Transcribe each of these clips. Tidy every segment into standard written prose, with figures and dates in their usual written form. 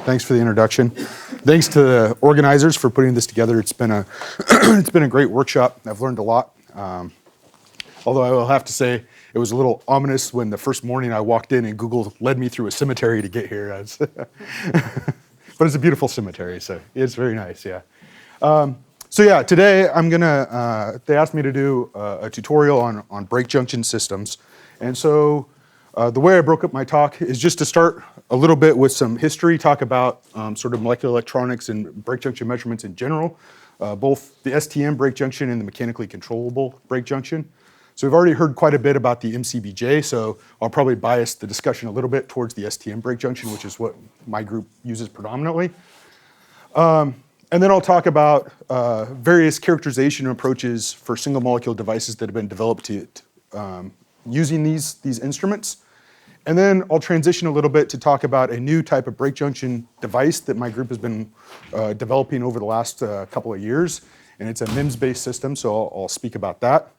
Thanks for the introduction. Thanks to the organizers for putting this together. It's been a it's been a great workshop. I've learned a lot. Although I will have to say it was a little ominous when the first morning I walked in and Google led me through a cemetery to get here. But it's a beautiful cemetery, so it's very nice. Yeah. So yeah, today I'm gonna. They asked me to do a tutorial on brake junction systems, and so. The way I broke up my talk is just to start a little bit with some history, talk about sort of molecular electronics and brake junction measurements in general, both the Stm Brake Junction and the mechanically controllable brake junction. So we've already heard quite a bit about the MCBJ, so I'll probably bias the discussion a little bit towards the Stm Brake Junction, which is what my group uses predominantly. And then I'll talk about various characterization approaches for single molecule devices that have been developed to using these instruments. And then I'll transition a little bit to talk about a new type of brake junction device that my group has been developing over the last couple of years. And it's a MEMS-based system, so I'll speak about that.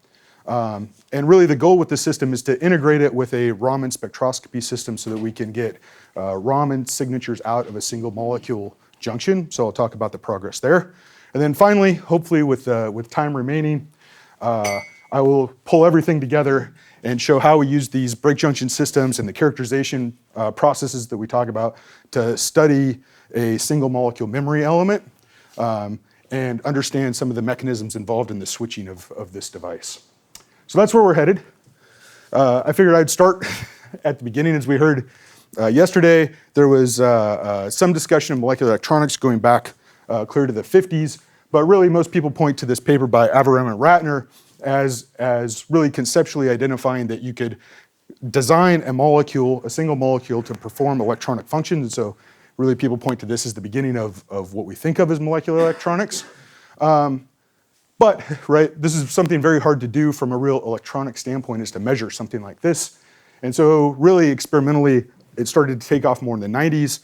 And really the goal with this system is to integrate it with a Raman spectroscopy system so that we can get Raman signatures out of a single molecule junction. So I'll talk about the progress there. And then finally, hopefully with time remaining, I will pull everything together and show how we use these brake junction systems and the characterization processes that we talk about to study a single molecule memory element and understand some of the mechanisms involved in the switching of this device. So that's where we're headed. I figured I'd start at the beginning. As we heard yesterday, there was some discussion of molecular electronics going back clear to the 50s, but really most people point to this paper by Avaram and Ratner as really conceptually identifying that you could design a single molecule to perform electronic functions. And so really people point to this as the beginning of what we think of as molecular electronics. But right, this is something very hard to do from a real electronic standpoint, is to measure something like this. And so really experimentally, it started to take off more in the 90s.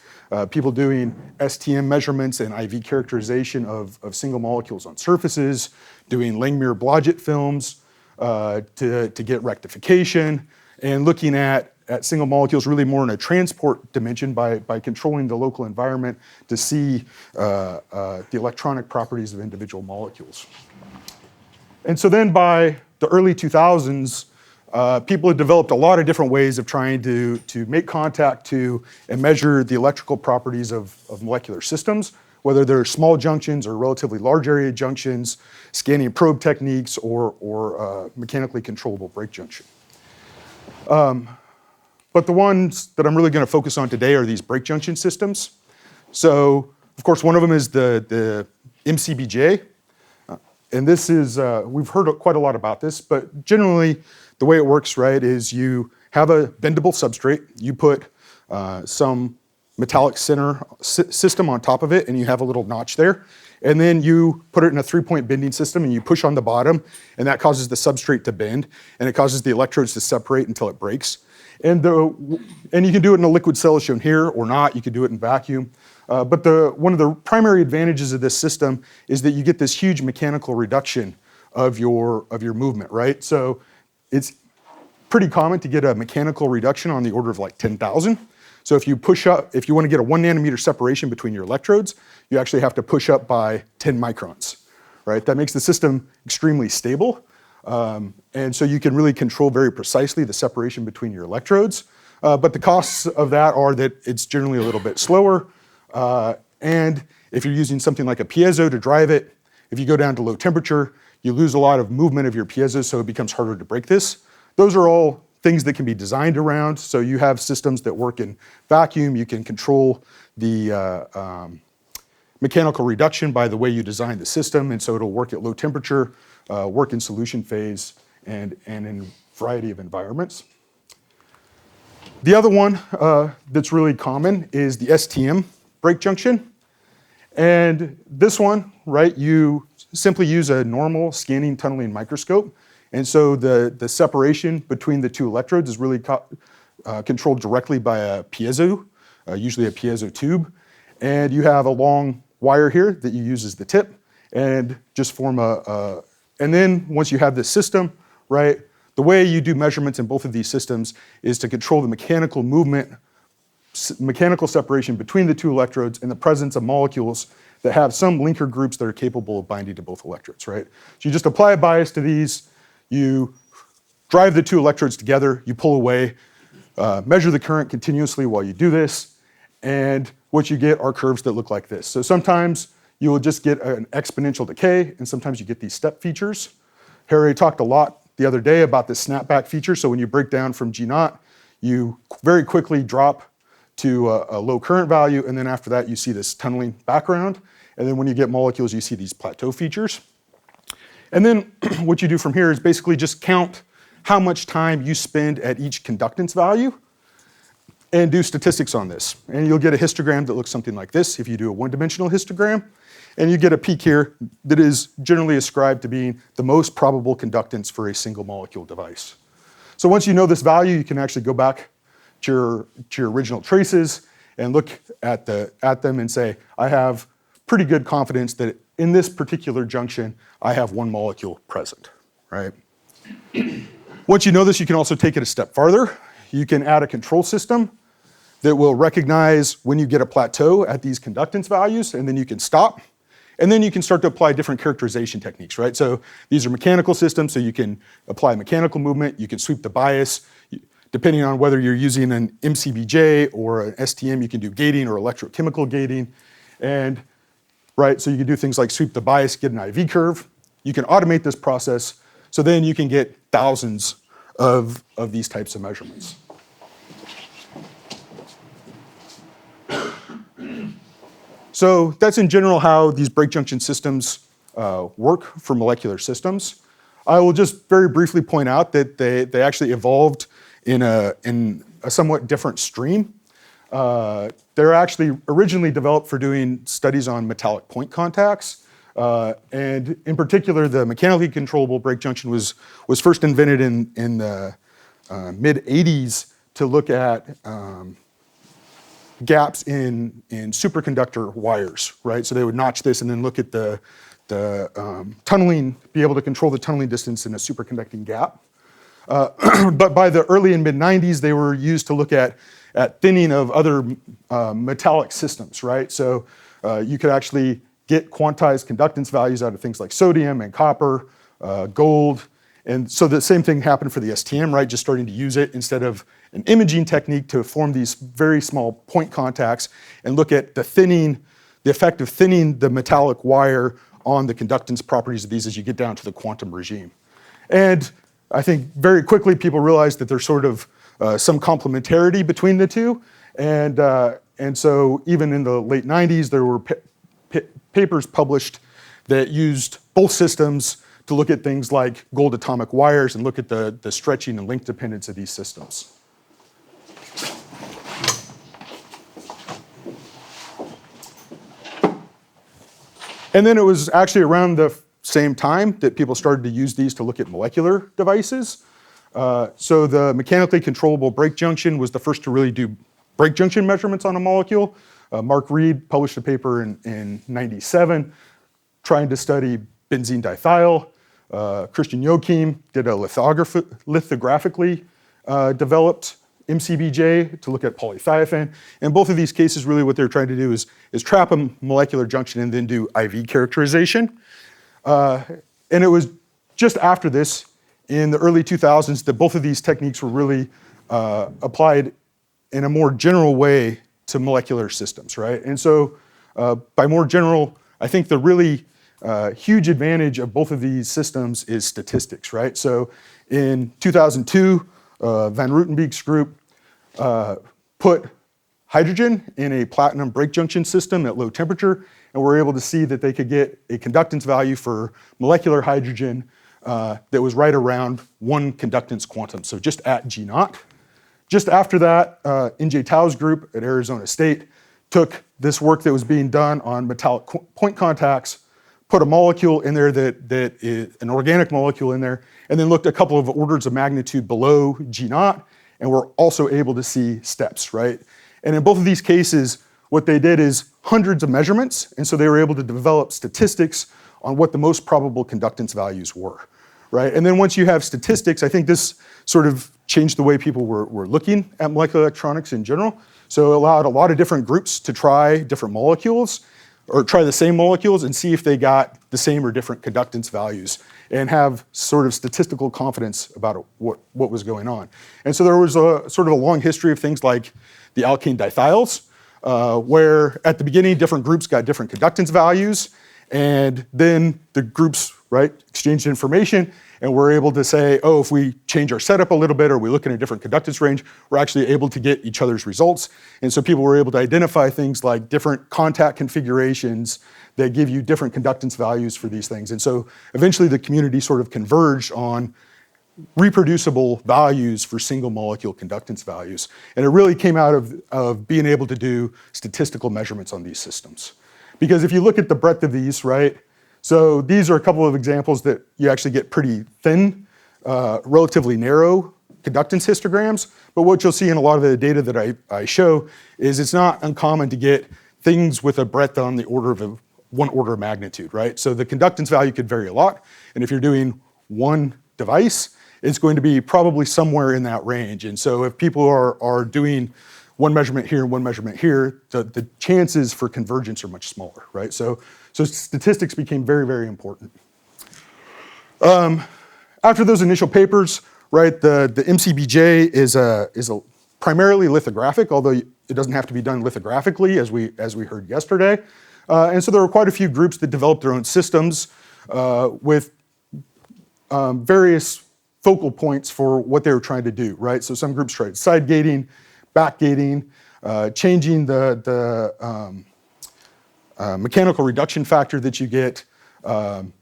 People doing STM measurements and IV characterization of single molecules on surfaces, doing Langmuir-Blodgett films to get rectification, and looking at single molecules really more in a transport dimension by controlling the local environment to see the electronic properties of individual molecules. And so then by the early 2000s, people have developed a lot of different ways of trying to make contact to and measure the electrical properties of molecular systems, whether they're small junctions or relatively large area junctions, scanning probe techniques, or mechanically controllable brake junction. But the ones that I'm really going to focus on today are these brake junction systems. So, of course, one of them is the MCBJ. And this is, we've heard quite a lot about this, but generally the way it works, right, is you have a bendable substrate, you put some metallic center system on top of it, and you have a little notch there. And then you put it in a 3-point bending system, and you push on the bottom, and that causes the substrate to bend, and it causes the electrodes to separate until it breaks. And you can do it in a liquid cell as shown here, or not. You can do it in vacuum. But one of the primary advantages of this system is that you get this huge mechanical reduction of your movement, right? So it's pretty common to get a mechanical reduction on the order of like 10,000. So if you push up, if you want to get a 1 nanometer separation between your electrodes, you actually have to push up by 10 microns, right? That makes the system extremely stable. And so you can really control very precisely the separation between your electrodes. But the costs of that are that it's generally a little bit slower. And if you're using something like a piezo to drive it, if you go down to low temperature, you lose a lot of movement of your piezo, so it becomes harder to break this. Those are all things that can be designed around. So you have systems that work in vacuum. You can control the mechanical reduction by the way you design the system, and so it'll work at low temperature, work in solution phase, and in a variety of environments. The other one that's really common is the Stm Brake Junction. And this one, right, you simply use a normal scanning tunneling microscope. And so the separation between the two electrodes is really controlled directly by a piezo, usually a piezo tube. And you have a long wire here that you use as the tip, and just form and then once you have this system, right, the way you do measurements in both of these systems is to control the mechanical movement mechanical separation between the two electrodes and the presence of molecules that have some linker groups that are capable of binding to both electrodes, right? So you just apply a bias to these, you drive the two electrodes together, you pull away, measure the current continuously while you do this, and what you get are curves that look like this. So sometimes you will just get an exponential decay, and sometimes you get these step features. Harry talked a lot the other day about this snapback feature. So when you break down from G0, you very quickly drop to a low current value, and then after that you see this tunneling background. And then when you get molecules, you see these plateau features. And then what you do from here is basically just count how much time you spend at each conductance value and do statistics on this. And you'll get a histogram that looks something like this if you do a one-dimensional histogram. And you get a peak here that is generally ascribed to being the most probable conductance for a single molecule device. So once you know this value, you can actually go back to your original traces and look at them and say, I have pretty good confidence that in this particular junction, I have one molecule present, right? Once you know this, you can also take it a step farther. You can add a control system that will recognize when you get a plateau at these conductance values, and then you can stop. And then you can start to apply different characterization techniques, right? So these are mechanical systems, so you can apply mechanical movement, you can sweep the bias. Depending on whether you're using an MCBJ or an STM, you can do gating or electrochemical gating. And right, so you can do things like sweep the bias, get an IV curve. You can automate this process, so then you can get thousands of these types of measurements. So that's in general how these break junction systems work for molecular systems. I will just very briefly point out that they actually evolved in a somewhat different stream. They're actually originally developed for doing studies on metallic point contacts. And in particular, the mechanically controllable break junction was first invented in the mid-'80s to look at gaps in superconductor wires, right? So they would notch this and then look at the tunneling, be able to control the tunneling distance in a superconducting gap. But by the early and mid-'90s, they were used to look at thinning of other metallic systems, right? So you could actually get quantized conductance values out of things like sodium and copper, gold. And so the same thing happened for the STM, right? Just starting to use it instead of an imaging technique to form these very small point contacts and look at the effect of thinning the metallic wire on the conductance properties of these as you get down to the quantum regime. And I think very quickly people realized that there's sort of some complementarity between the two. And so even in the late 90s, there were papers published that used both systems to look at things like gold atomic wires and look at the stretching and length dependence of these systems. And then it was actually around the same time that people started to use these to look at molecular devices. So the mechanically controllable break junction was the first to really do break junction measurements on a molecule. Mark Reed published a paper in '97 trying to study benzene dithiol. Christian Joachim did a lithographically developed MCBJ to look at polythiophane. And both of these cases, really what they're trying to do is trap a molecular junction and then do IV characterization. And it was just after this, in the early 2000s, that both of these techniques were really applied in a more general way to molecular systems, right? And so by more general, I think the really huge advantage of both of these systems is statistics, right? So in 2002, Van Rutenbeek's group put hydrogen in a platinum break junction system at low temperature, and were able to see that they could get a conductance value for molecular hydrogen that was right around 1 conductance quantum, so just at G0. Just after that, N.J. Tao's group at Arizona State took this work that was being done on metallic point contacts, put a molecule in there that is an organic molecule in there, and then looked a couple of orders of magnitude below G0, and were also able to see steps, right? And in both of these cases, what they did is hundreds of measurements, and so they were able to develop statistics on what the most probable conductance values were, right? And then once you have statistics, I think this sort of changed the way people were looking at molecular electronics in general. So it allowed a lot of different groups to try different molecules, or try the same molecules and see if they got the same or different conductance values, and have sort of statistical confidence about what was going on. And so there was a sort of a long history of things like the alkane dithials, where at the beginning different groups got different conductance values, and then the groups, right, exchanged information, and we're able to say, oh, if we change our setup a little bit, or we look in a different conductance range, we're actually able to get each other's results. And so people were able to identify things like different contact configurations that give you different conductance values for these things. And so eventually the community sort of converged on reproducible values for single molecule conductance values. And it really came out of being able to do statistical measurements on these systems. Because if you look at the breadth of these, right, so these are a couple of examples that you actually get pretty thin, relatively narrow conductance histograms. But what you'll see in a lot of the data that I show is it's not uncommon to get things with a breadth on the order of one order of magnitude, right? So the conductance value could vary a lot. And if you're doing one device, it's going to be probably somewhere in that range. And so if people are doing one measurement here and one measurement here, the chances for convergence are much smaller, right? So statistics became very, very important. After those initial papers, right, the MCBJ is a primarily lithographic, although it doesn't have to be done lithographically, as we heard yesterday. And so there were quite a few groups that developed their own systems with various focal points for what they were trying to do, right? So some groups tried side gating, back gating, changing the mechanical reduction factor that you get, and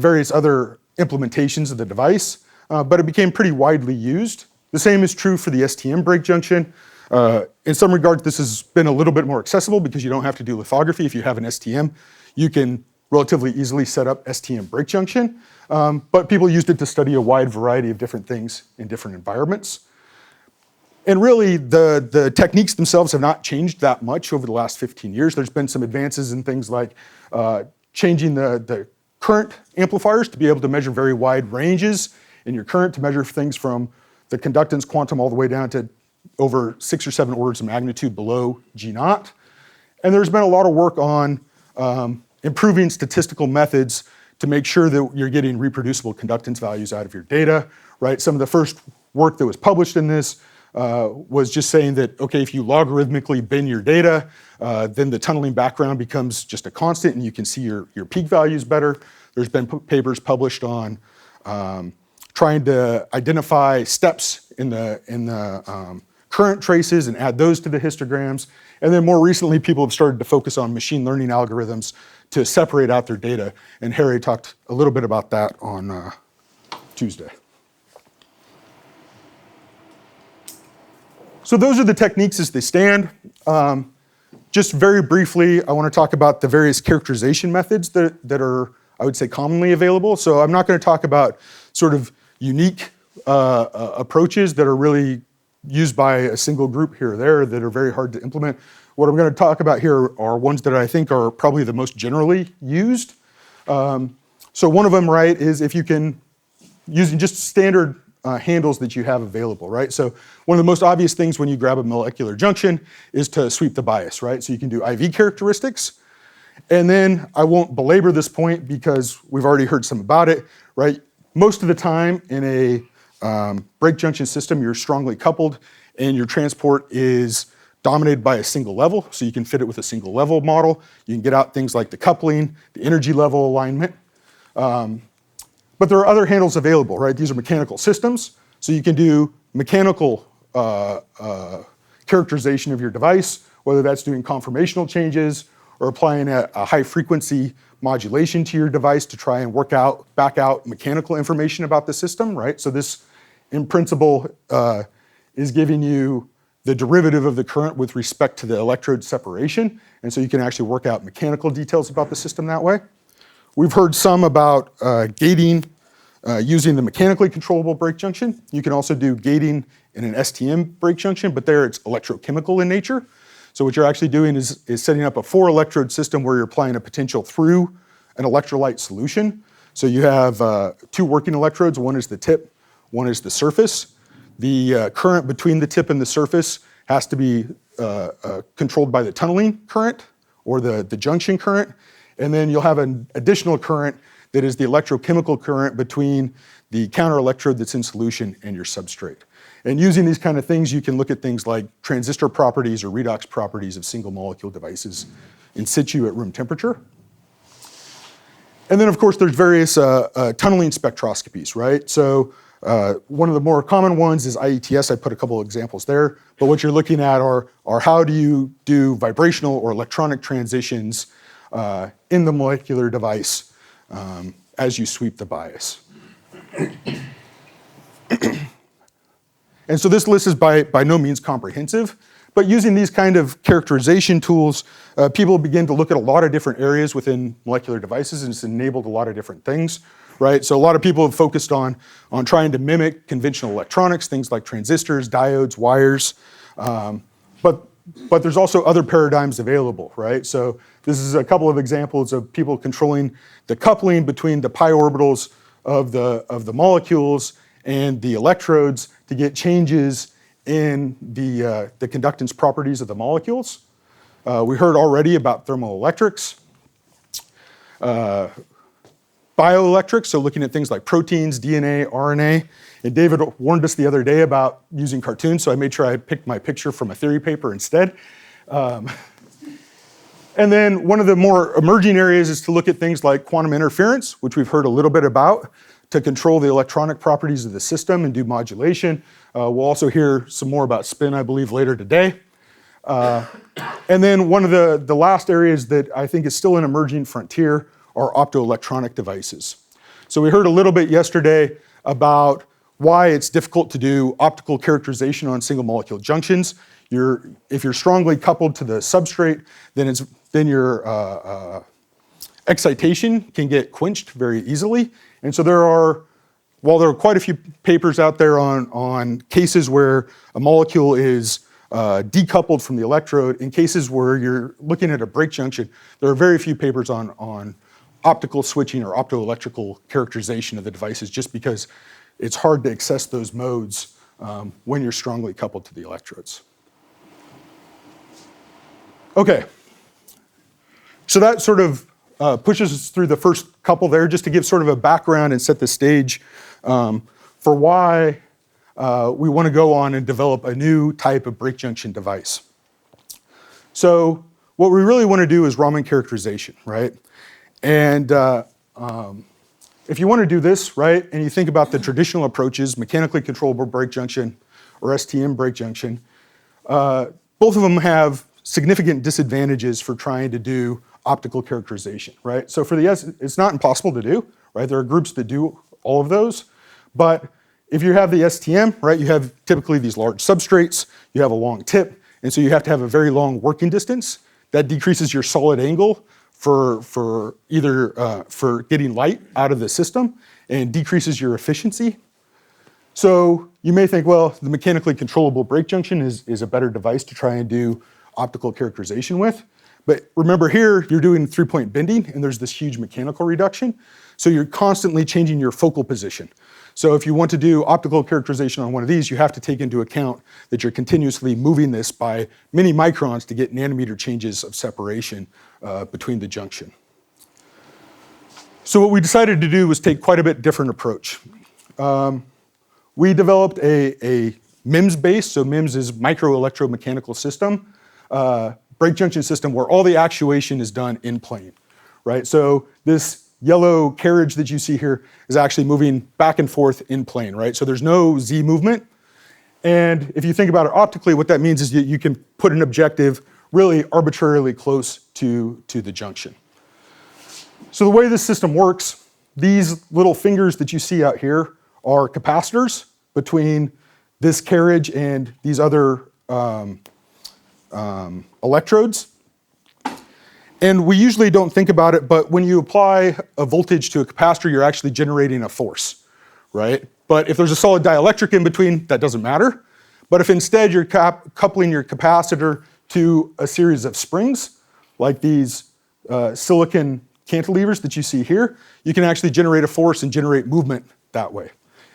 various other implementations of the device, but it became pretty widely used. The same is true for the Stm Brake Junction. In some regards, this has been a little bit more accessible because you don't have to do lithography. If you have an STM, you can relatively easily set up Stm Brake Junction, but people used it to study a wide variety of different things in different environments. And really, the techniques themselves have not changed that much over the last 15 years. There's been some advances in things like changing the current amplifiers to be able to measure very wide ranges in your current, to measure things from the conductance quantum all the way down to over 6 or 7 orders of magnitude below G0. And there's been a lot of work on improving statistical methods to make sure that you're getting reproducible conductance values out of your data, right? Some of the first work that was published in this was just saying that, okay, if you logarithmically bin your data, then the tunneling background becomes just a constant and you can see your peak values better. There's been papers published on trying to identify steps in the current traces and add those to the histograms. And then more recently, people have started to focus on machine learning algorithms to separate out their data. And Harry talked a little bit about that on Tuesday. So those are the techniques as they stand. Just very briefly, I want to talk about the various characterization methods that are, I would say, commonly available. So I'm not going to talk about sort of unique approaches that are really used by a single group here or there that are very hard to implement. What I'm going to talk about here are ones that I think are probably the most generally used. So one of them, right, is if you can, using just standard handles that you have available, right? So one of the most obvious things when you grab a molecular junction is to sweep the bias, right? So you can do IV characteristics. And then I won't belabor this point because we've already heard some about it, right? Most of the time in a brake junction system, you're strongly coupled and your transport is dominated by a single level. So you can fit it with a single level model. You can get out things like the coupling, the energy level alignment. But there are other handles available, right? These are mechanical systems. So you can do mechanical characterization of your device, whether that's doing conformational changes or applying a high frequency modulation to your device to try and back out mechanical information about the system, right? So this, in principle, is giving you the derivative of the current with respect to the electrode separation. And so you can actually work out mechanical details about the system that way. We've heard some about gating using the mechanically controllable brake junction. You can also do gating in an STM brake junction, but there it's electrochemical in nature. So what you're actually doing is setting up a 4-electrode system where you're applying a potential through an electrolyte solution. So you have 2 working electrodes. One is the tip, one is the surface. The current between the tip and the surface has to be controlled by the tunneling current or the junction current. And then you'll have an additional current that is the electrochemical current between the counter electrode that's in solution and your substrate. And using these kind of things, you can look at things like transistor properties or redox properties of single molecule devices in situ at room temperature. And then, of course, there's various tunneling spectroscopies, right? So one of the more common ones is IETS. I put a couple of examples there. But what you're looking at are how do you do vibrational or electronic transitions in the molecular device as you sweep the bias. And so this list is by no means comprehensive, but using these kind of characterization tools, people begin to look at a lot of different areas within molecular devices, and it's enabled a lot of different things, right? So a lot of people have focused on trying to mimic conventional electronics, things like transistors, diodes, wires, but there's also other paradigms available, right? So this is a couple of examples of people controlling the coupling between the pi orbitals of the molecules and the electrodes to get changes in the conductance properties of the molecules. We heard already about thermoelectrics, bioelectrics, so looking at things like proteins, DNA, RNA. And David warned us the other day about using cartoons, so I made sure I picked my picture from a theory paper instead. And then one of the more emerging areas is to look at things like quantum interference, which we've heard a little bit about, to control the electronic properties of the system and do modulation. We'll also hear some more about spin, I believe, later today. And then one of the last areas that I think is still an emerging frontier are optoelectronic devices. So we heard a little bit yesterday about why it's difficult to do optical characterization on single molecule junctions. If you're strongly coupled to the substrate, then your excitation can get quenched very easily. And so while there are quite a few papers out there on cases where a molecule is decoupled from the electrode, in cases where you're looking at a break junction, there are very few papers on optical switching or optoelectrical characterization of the devices, just because it's hard to access those modes when you're strongly coupled to the electrodes. Okay, so that sort of pushes us through the first couple there, just to give sort of a background and set the stage for why we want to go on and develop a new type of break junction device. So what we really want to do is Raman characterization, right? And if you want to do this, right, and you think about the traditional approaches, mechanically controllable break junction or Stm Brake Junction, both of them have significant disadvantages for trying to do optical characterization, right? So for the it's not impossible to do, right? There are groups that do all of those, but if you have the STM, right, you have typically these large substrates, you have a long tip, and so you have to have a very long working distance. That decreases your solid angle for getting light out of the system and decreases your efficiency. So you may think, well, the mechanically controllable break junction is a better device to try and do optical characterization with. But remember here, you're doing 3-point bending, and there's this huge mechanical reduction. So you're constantly changing your focal position. So if you want to do optical characterization on one of these, you have to take into account that you're continuously moving this by many microns to get nanometer changes of separation between the junction. So what we decided to do was take quite a bit different approach. We developed a MEMS base, so MEMS is micro electromechanical system, break junction system where all the actuation is done in plane, right? So this yellow carriage that you see here is actually moving back and forth in plane, right? So there's no Z movement. And if you think about it optically, what that means is you can put an objective really arbitrarily close to the junction. So the way this system works, these little fingers that you see out here are capacitors between this carriage and these other electrodes. And we usually don't think about it, but when you apply a voltage to a capacitor, you're actually generating a force, right? But if there's a solid dielectric in between, that doesn't matter. But if instead you're coupling your capacitor to a series of springs, like these silicon cantilevers that you see here, you can actually generate a force and generate movement that way.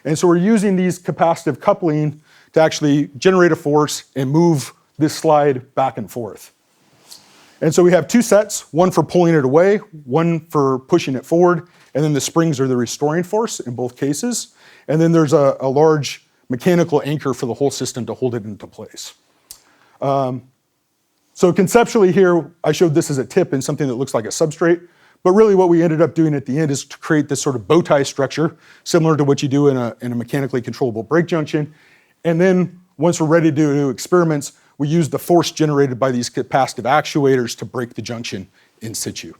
And so we're using these capacitive coupling to actually generate a force and move this slide back and forth. And so we have two sets, one for pulling it away, one for pushing it forward, and then the springs are the restoring force in both cases. And then there's a large mechanical anchor for the whole system to hold it into place. So conceptually here, I showed this as a tip and something that looks like a substrate, but really what we ended up doing at the end is to create this sort of bow tie structure, similar to what you do in a mechanically controllable brake junction. And then once we're ready to do experiments, we use the force generated by these capacitive actuators to break the junction in situ.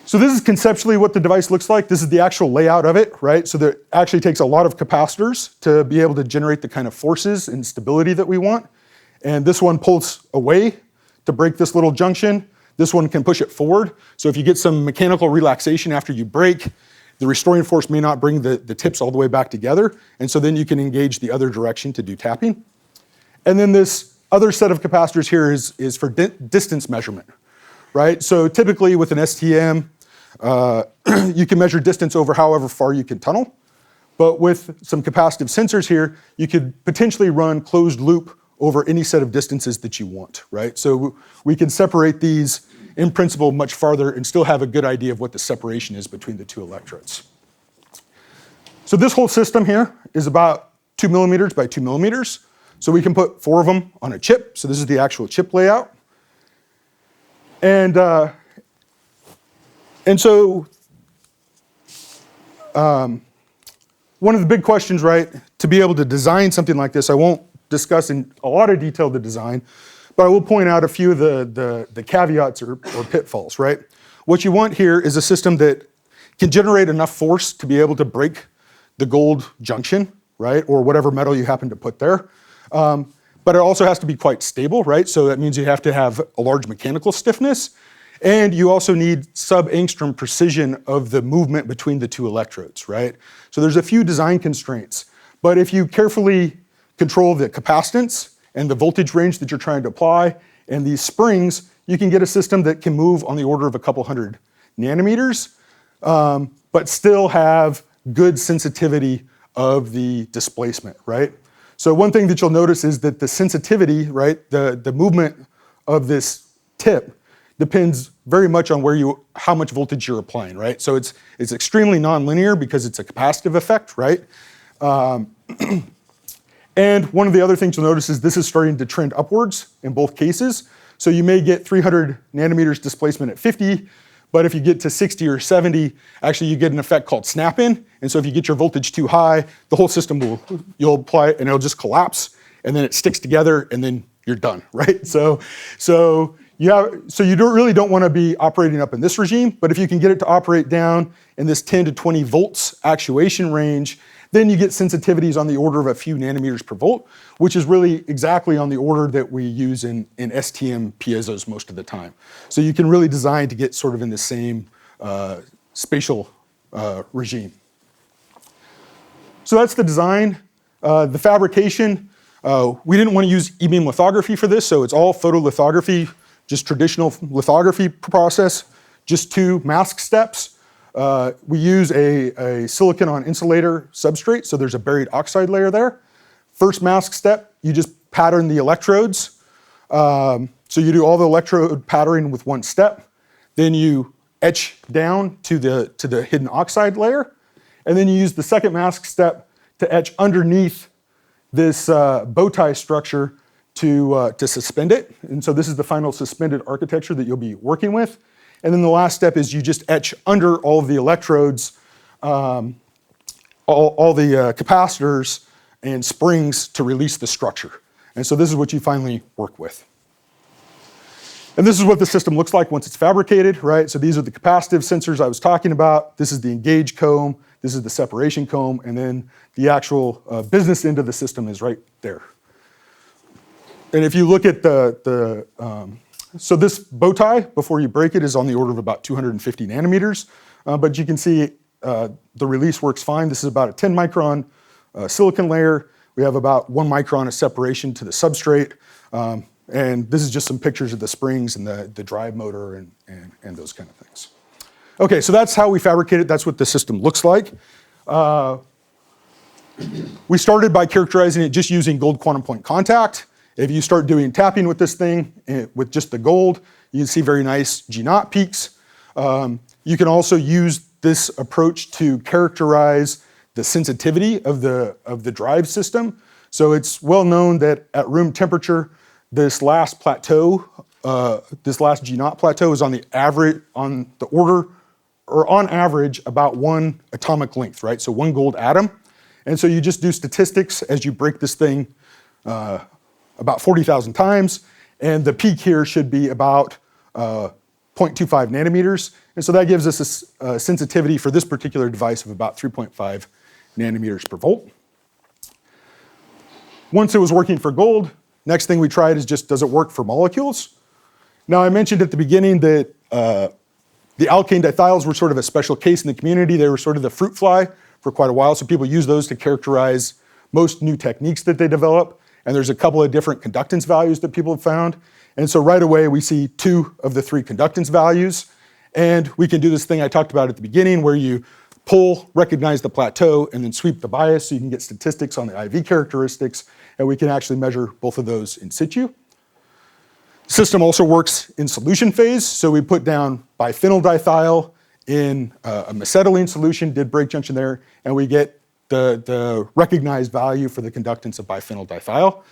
So this is conceptually what the device looks like. This is the actual layout of it, right? So that actually takes a lot of capacitors to be able to generate the kind of forces and stability that we want. And this one pulls away to break this little junction. This one can push it forward. So if you get some mechanical relaxation after you brake, the restoring force may not bring the tips all the way back together. And so then you can engage the other direction to do tapping. And then this other set of capacitors here is for distance measurement, right? So typically with an STM, you can measure distance over however far you can tunnel. But with some capacitive sensors here, you could potentially run closed loop over any set of distances that you want, right? So we can separate these in principle much farther and still have a good idea of what the separation is between the two electrodes. So this whole system here is about 2 millimeters by 2 millimeters. So we can put 4 of them on a chip. So this is the actual chip layout. And so one of the big questions, right, to be able to design something like this, I won't discuss in a lot of detail the design, but I will point out a few of the caveats or pitfalls, right? What you want here is a system that can generate enough force to be able to break the gold junction, right, or whatever metal you happen to put there. But it also has to be quite stable, right? So that means you have to have a large mechanical stiffness, and you also need sub-angstrom precision of the movement between the two electrodes, right? So there's a few design constraints, but if you carefully control the capacitance and the voltage range that you're trying to apply and these springs, you can get a system that can move on the order of a couple hundred nanometers, but still have good sensitivity of the displacement, right? So one thing that you'll notice is that the sensitivity, right, the movement of this tip depends very much on how much voltage you're applying, right? So it's extremely nonlinear because it's a capacitive effect, right? And one of the other things you'll notice is this is starting to trend upwards in both cases. So you may get 300 nanometers displacement at 50, but if you get to 60 or 70, actually you get an effect called snap-in. And so if you get your voltage too high, the whole system you'll apply it and it'll just collapse, and then it sticks together, and then you're done, right? So you really don't want to be operating up in this regime, but if you can get it to operate down in this 10 to 20 volts actuation range, then you get sensitivities on the order of a few nanometers per volt, which is really exactly on the order that we use in STM piezos most of the time. So you can really design to get sort of in the same spatial regime. So that's the design. The fabrication, we didn't want to use e-beam lithography for this, so it's all photolithography, just traditional lithography process, just 2 mask steps. We use a silicon on insulator substrate, so there's a buried oxide layer there. First mask step, you just pattern the electrodes. So you do all the electrode patterning with 1 step. Then you etch down to the hidden oxide layer. And then you use the second mask step to etch underneath this bow tie structure to suspend it. And so this is the final suspended architecture that you'll be working with. And then the last step is you just etch under all of the electrodes, all the capacitors and springs to release the structure. And so this is what you finally work with. And this is what the system looks like once it's fabricated, right? So these are the capacitive sensors I was talking about. This is the engage comb. This is the separation comb. And then the actual business end of the system is right there. And if you look at so this bow tie, before you break it, is on the order of about 250 nanometers. But you can see the release works fine. This is about a 10 micron silicon layer. We have about 1 micron of separation to the substrate. And this is just some pictures of the springs and the drive motor and those kind of things. Okay, so that's how we fabricate it. That's what the system looks like. We started by characterizing it just using gold quantum point contact. If you start doing tapping with this thing, with just the gold, you can see very nice G0 peaks. You can also use this approach to characterize the sensitivity of the drive system. So it's well known that at room temperature, this last plateau, this last G0 plateau is on the order, or on average, about 1 atomic length, right? So 1 gold atom. And so you just do statistics as you break this thing about 40,000 times, and the peak here should be about 0.25 nanometers. And so that gives us a sensitivity for this particular device of about 3.5 nanometers per volt. Once it was working for gold, next thing we tried is just, does it work for molecules? Now, I mentioned at the beginning that the alkane dithials were sort of a special case in the community. They were sort of the fruit fly for quite a while, so people use those to characterize most new techniques that they develop. And there's a couple of different conductance values that people have found. And so right away, we see 2 of the 3 conductance values. And we can do this thing I talked about at the beginning where you pull, recognize the plateau, and then sweep the bias so you can get statistics on the IV characteristics. And we can actually measure both of those in situ. System also works in solution phase. So we put down biphenyl dithiol in a acetylene solution, did break junction there, and we get the recognized value for the conductance of biphenyl dithiol.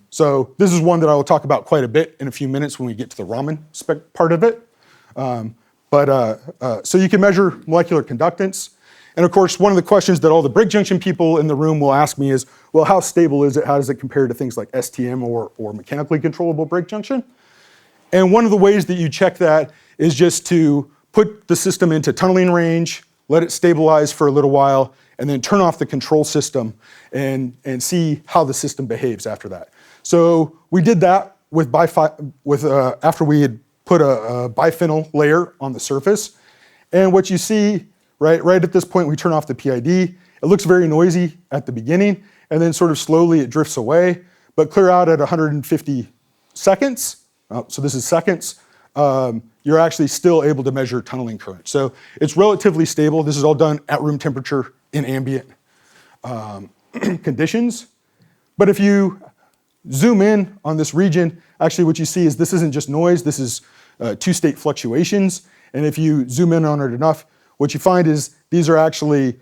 So this is one that I will talk about quite a bit in a few minutes when we get to the Raman spec part of it. So you can measure molecular conductance. And of course, one of the questions that all the break junction people in the room will ask me is, well, how stable is it? How does it compare to things like STM or mechanically controllable break junction? And one of the ways that you check that is just to put the system into tunneling range, let it stabilize for a little while, and then turn off the control system and see how the system behaves after that. So we did that with after we had put a biphenyl layer on the surface. And what you see, right at this point, we turn off the PID. It looks very noisy at the beginning, and then sort of slowly it drifts away. But clear out at 150 seconds, so this is seconds, you're actually still able to measure tunneling current. So it's relatively stable. This is all done at room temperature in ambient conditions. But if you zoom in on this region, actually what you see is this isn't just noise, this is 2-state fluctuations. And if you zoom in on it enough, what you find is these are actually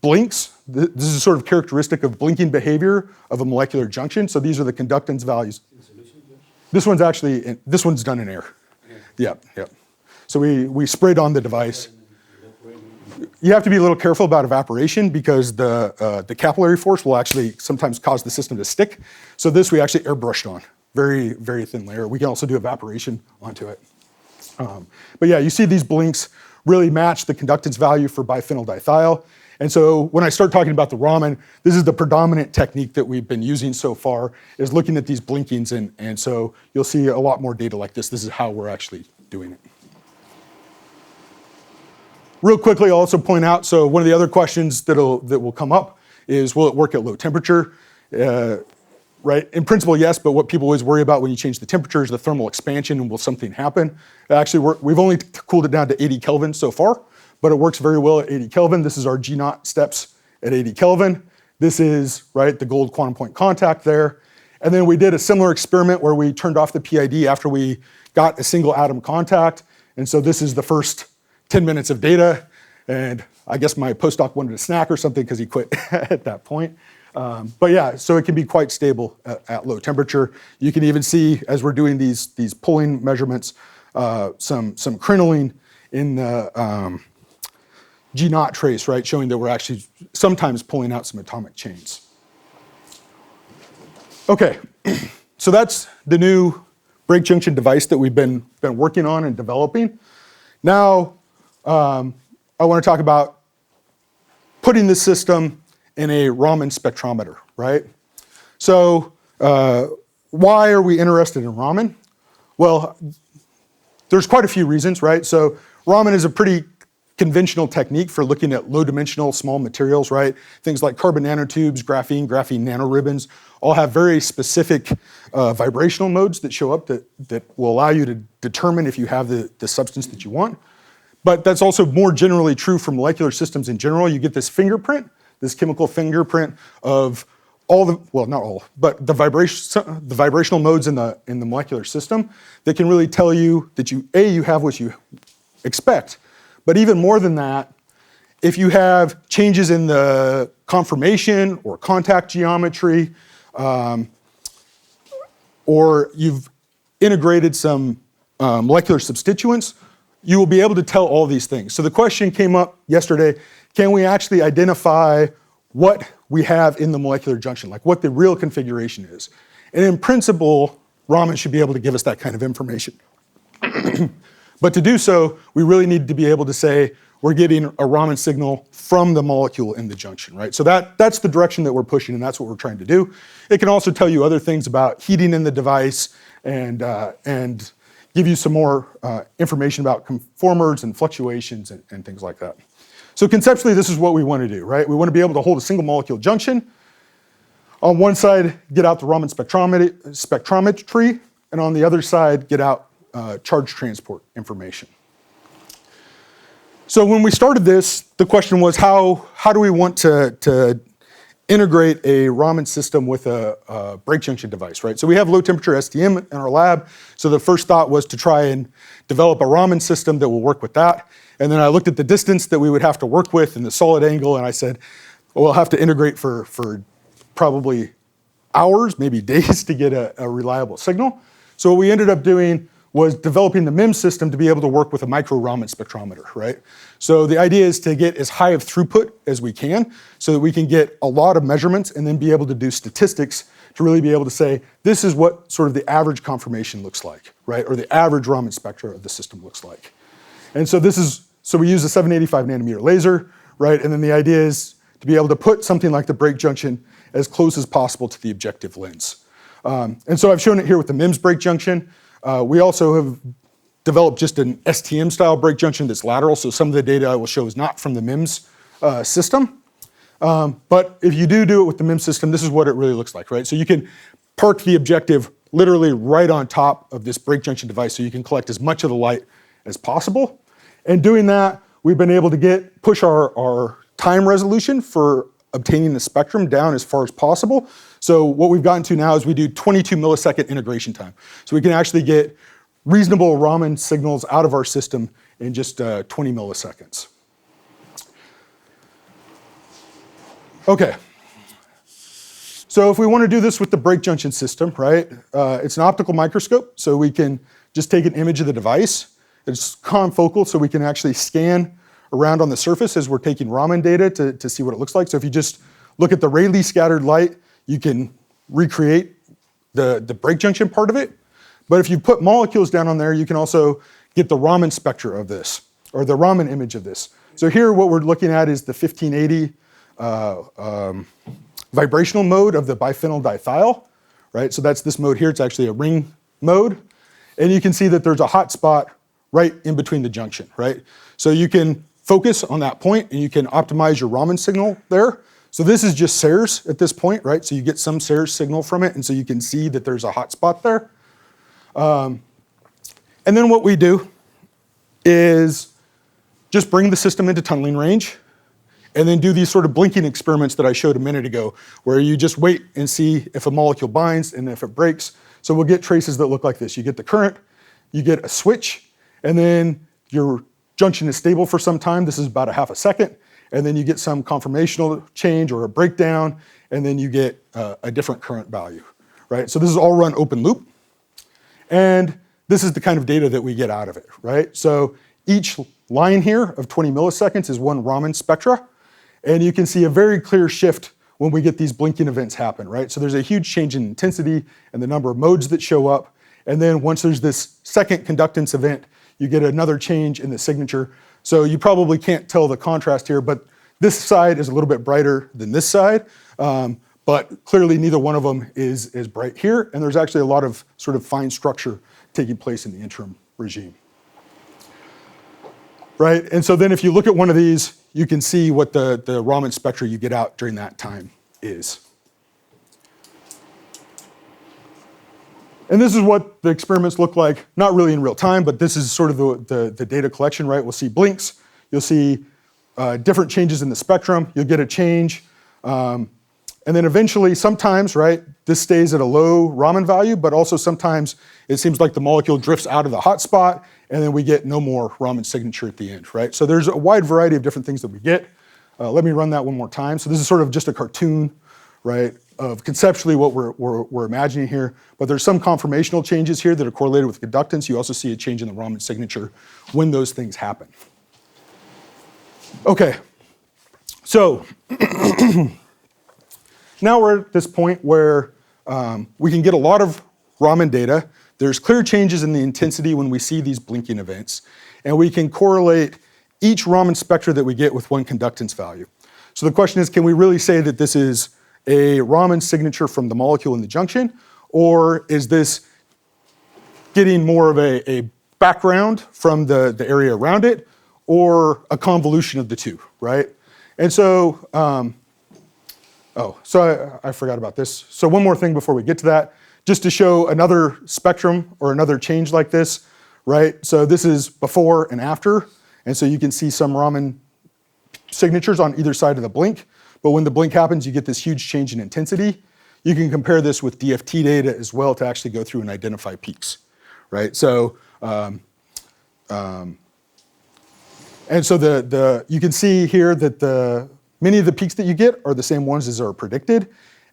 blinks. This is sort of characteristic of blinking behavior of a molecular junction. So these are the conductance values. This one's done in air. Yep. So we sprayed on the device. You have to be a little careful about evaporation because the capillary force will actually sometimes cause the system to stick. So this we actually airbrushed on, very, very thin layer. We can also do evaporation onto it. But yeah, you see these blinks really match the conductance value for biphenyl dithiol. And so when I start talking about the Raman, this is the predominant technique that we've been using so far, is looking at these blinkings. And so you'll see a lot more data like this. This is how we're actually doing it. Real quickly, I'll also point out, so one of the other questions that will come up is, will it work at low temperature? Right, in principle, yes, but what people always worry about when you change the temperature is the thermal expansion and will something happen? Actually, we've only cooled it down to 80 Kelvin so far, but it works very well at 80 Kelvin. This is our G0 steps at 80 Kelvin. This is, right, the gold quantum point contact there. And then we did a similar experiment where we turned off the PID after we got a single atom contact. And so this is the first 10 minutes of data. And I guess my postdoc wanted a snack or something because he quit at that point. But yeah, so it can be quite stable at low temperature. You can even see, as we're doing these pulling measurements, some crinoline in the G0 trace, right, showing that we're actually sometimes pulling out some atomic chains. Okay, so that's the new break junction device that we've been working on and developing. Now, I want to talk about putting this system in a Raman spectrometer, right? So why are we interested in Raman? Well, there's quite a few reasons, right? So Raman is a pretty conventional technique for looking at low-dimensional small materials, right? Things like carbon nanotubes, graphene nanoribbons, all have very specific vibrational modes that show up that will allow you to determine if you have the substance that you want. But that's also more generally true for molecular systems in general. You get this fingerprint this chemical fingerprint of all the, well, not all, but the vibrational modes in the molecular system that can really tell you that you have what you expect. But even more than that, if you have changes in the conformation or contact geometry, or you've integrated some molecular substituents, you will be able to tell all these things. So the question came up yesterday, can we actually identify what we have in the molecular junction, like what the real configuration is? And in principle, Raman should be able to give us that kind of information. But to do so, we really need to be able to say, we're getting a Raman signal from the molecule in the junction, right? So that's the direction that we're pushing, and that's what we're trying to do. It can also tell you other things about heating in the device and give you some more information about conformers and fluctuations and things like that. So conceptually, this is what we want to do, right? We want to be able to hold a single molecule junction. On one side, get out the Raman spectrometry, and on the other side, get out charge transport information. So when we started this, the question was how do we want to integrate a Raman system with a brake junction device, right? So we have low temperature STM in our lab. So the first thought was to try and develop a Raman system that will work with that. And then I looked at the distance that we would have to work with and the solid angle, and I said, well, we'll have to integrate for probably hours, maybe days, to get a reliable signal. So what we ended up doing was developing the MEMS system to be able to work with a micro Raman spectrometer, right? So the idea is to get as high of throughput as we can so that we can get a lot of measurements and then be able to do statistics to really be able to say, this is what sort of the average conformation looks like, right? Or the average Raman spectra of the system looks like. And so so we use a 785 nanometer laser, right? And then the idea is to be able to put something like the brake junction as close as possible to the objective lens. And so I've shown it here with the MEMS brake junction. We also have developed just an STM style brake junction that's lateral, so some of the data I will show is not from the MEMS system. But if you do it with the MEMS system, this is what it really looks like, right? So you can park the objective literally right on top of this brake junction device so you can collect as much of the light as possible. And doing that, we've been able to push our time resolution for obtaining the spectrum down as far as possible. So what we've gotten to now is we do 22 millisecond integration time. So we can actually get reasonable Raman signals out of our system in just 20 milliseconds. Okay. So if we want to do this with the brake junction system, right, it's an optical microscope, so we can just take an image of the device. It's confocal, so we can actually scan around on the surface as we're taking Raman data to see what it looks like. So if you just look at the Rayleigh scattered light, you can recreate the brake junction part of it. But if you put molecules down on there, you can also get the Raman spectra of this, or the Raman image of this. So here what we're looking at is the 1580 vibrational mode of the biphenyl dithiol, right? So that's this mode here. It's actually a ring mode. And you can see that there's a hot spot right in between the junction, right? So you can focus on that point and you can optimize your Raman signal there. So this is just Sayers at this point, right? So you get some Sayers signal from it, and so you can see that there's a hot spot there. And then what we do is just bring the system into tunneling range and then do these sort of blinking experiments that I showed a minute ago, where you just wait and see if a molecule binds and if it breaks. So we'll get traces that look like this. You get the current, you get a switch, and then your junction is stable for some time. This is about a half a second. And then you get some conformational change or a breakdown, and then you get a different current value, right? So this is all run open loop. And this is the kind of data that we get out of it, right? So each line here of 20 milliseconds is one Raman spectra. And you can see a very clear shift when we get these blinking events happen, right? So there's a huge change in intensity and the number of modes that show up. And then once there's this second conductance event, you get another change in the signature. So you probably can't tell the contrast here, but this side is a little bit brighter than this side. But clearly neither one of them is bright here. And there's actually a lot of sort of fine structure taking place in the interim regime. Right, and so then if you look at one of these, you can see what the Raman spectra you get out during that time is. And this is what the experiments look like, not really in real time, but this is sort of the data collection, right? We'll see blinks, you'll see different changes in the spectrum. You'll get a change. And then eventually, sometimes, right, this stays at a low Raman value, but also sometimes it seems like the molecule drifts out of the hot spot, and then we get no more Raman signature at the end, right? So there's a wide variety of different things that we get. Let me run that one more time. So this is sort of just a cartoon, right, of conceptually what we're imagining here. But there's some conformational changes here that are correlated with conductance. You also see a change in the Raman signature when those things happen. Okay, so now we're at this point where we can get a lot of Raman data. There's clear changes in the intensity when we see these blinking events. And we can correlate each Raman spectra that we get with one conductance value. So the question is, can we really say that this is a Raman signature from the molecule in the junction? Or is this getting more of a background from the area around it, or a convolution of the two, right? And so, I forgot about this. So one more thing before we get to that, just to show another spectrum or another change like this, right? So this is before and after, and so you can see some Raman signatures on either side of the blink, but when the blink happens, you get this huge change in intensity. You can compare this with DFT data as well to actually go through and identify peaks, right? So, and so you can see here that many of the peaks that you get are the same ones as are predicted,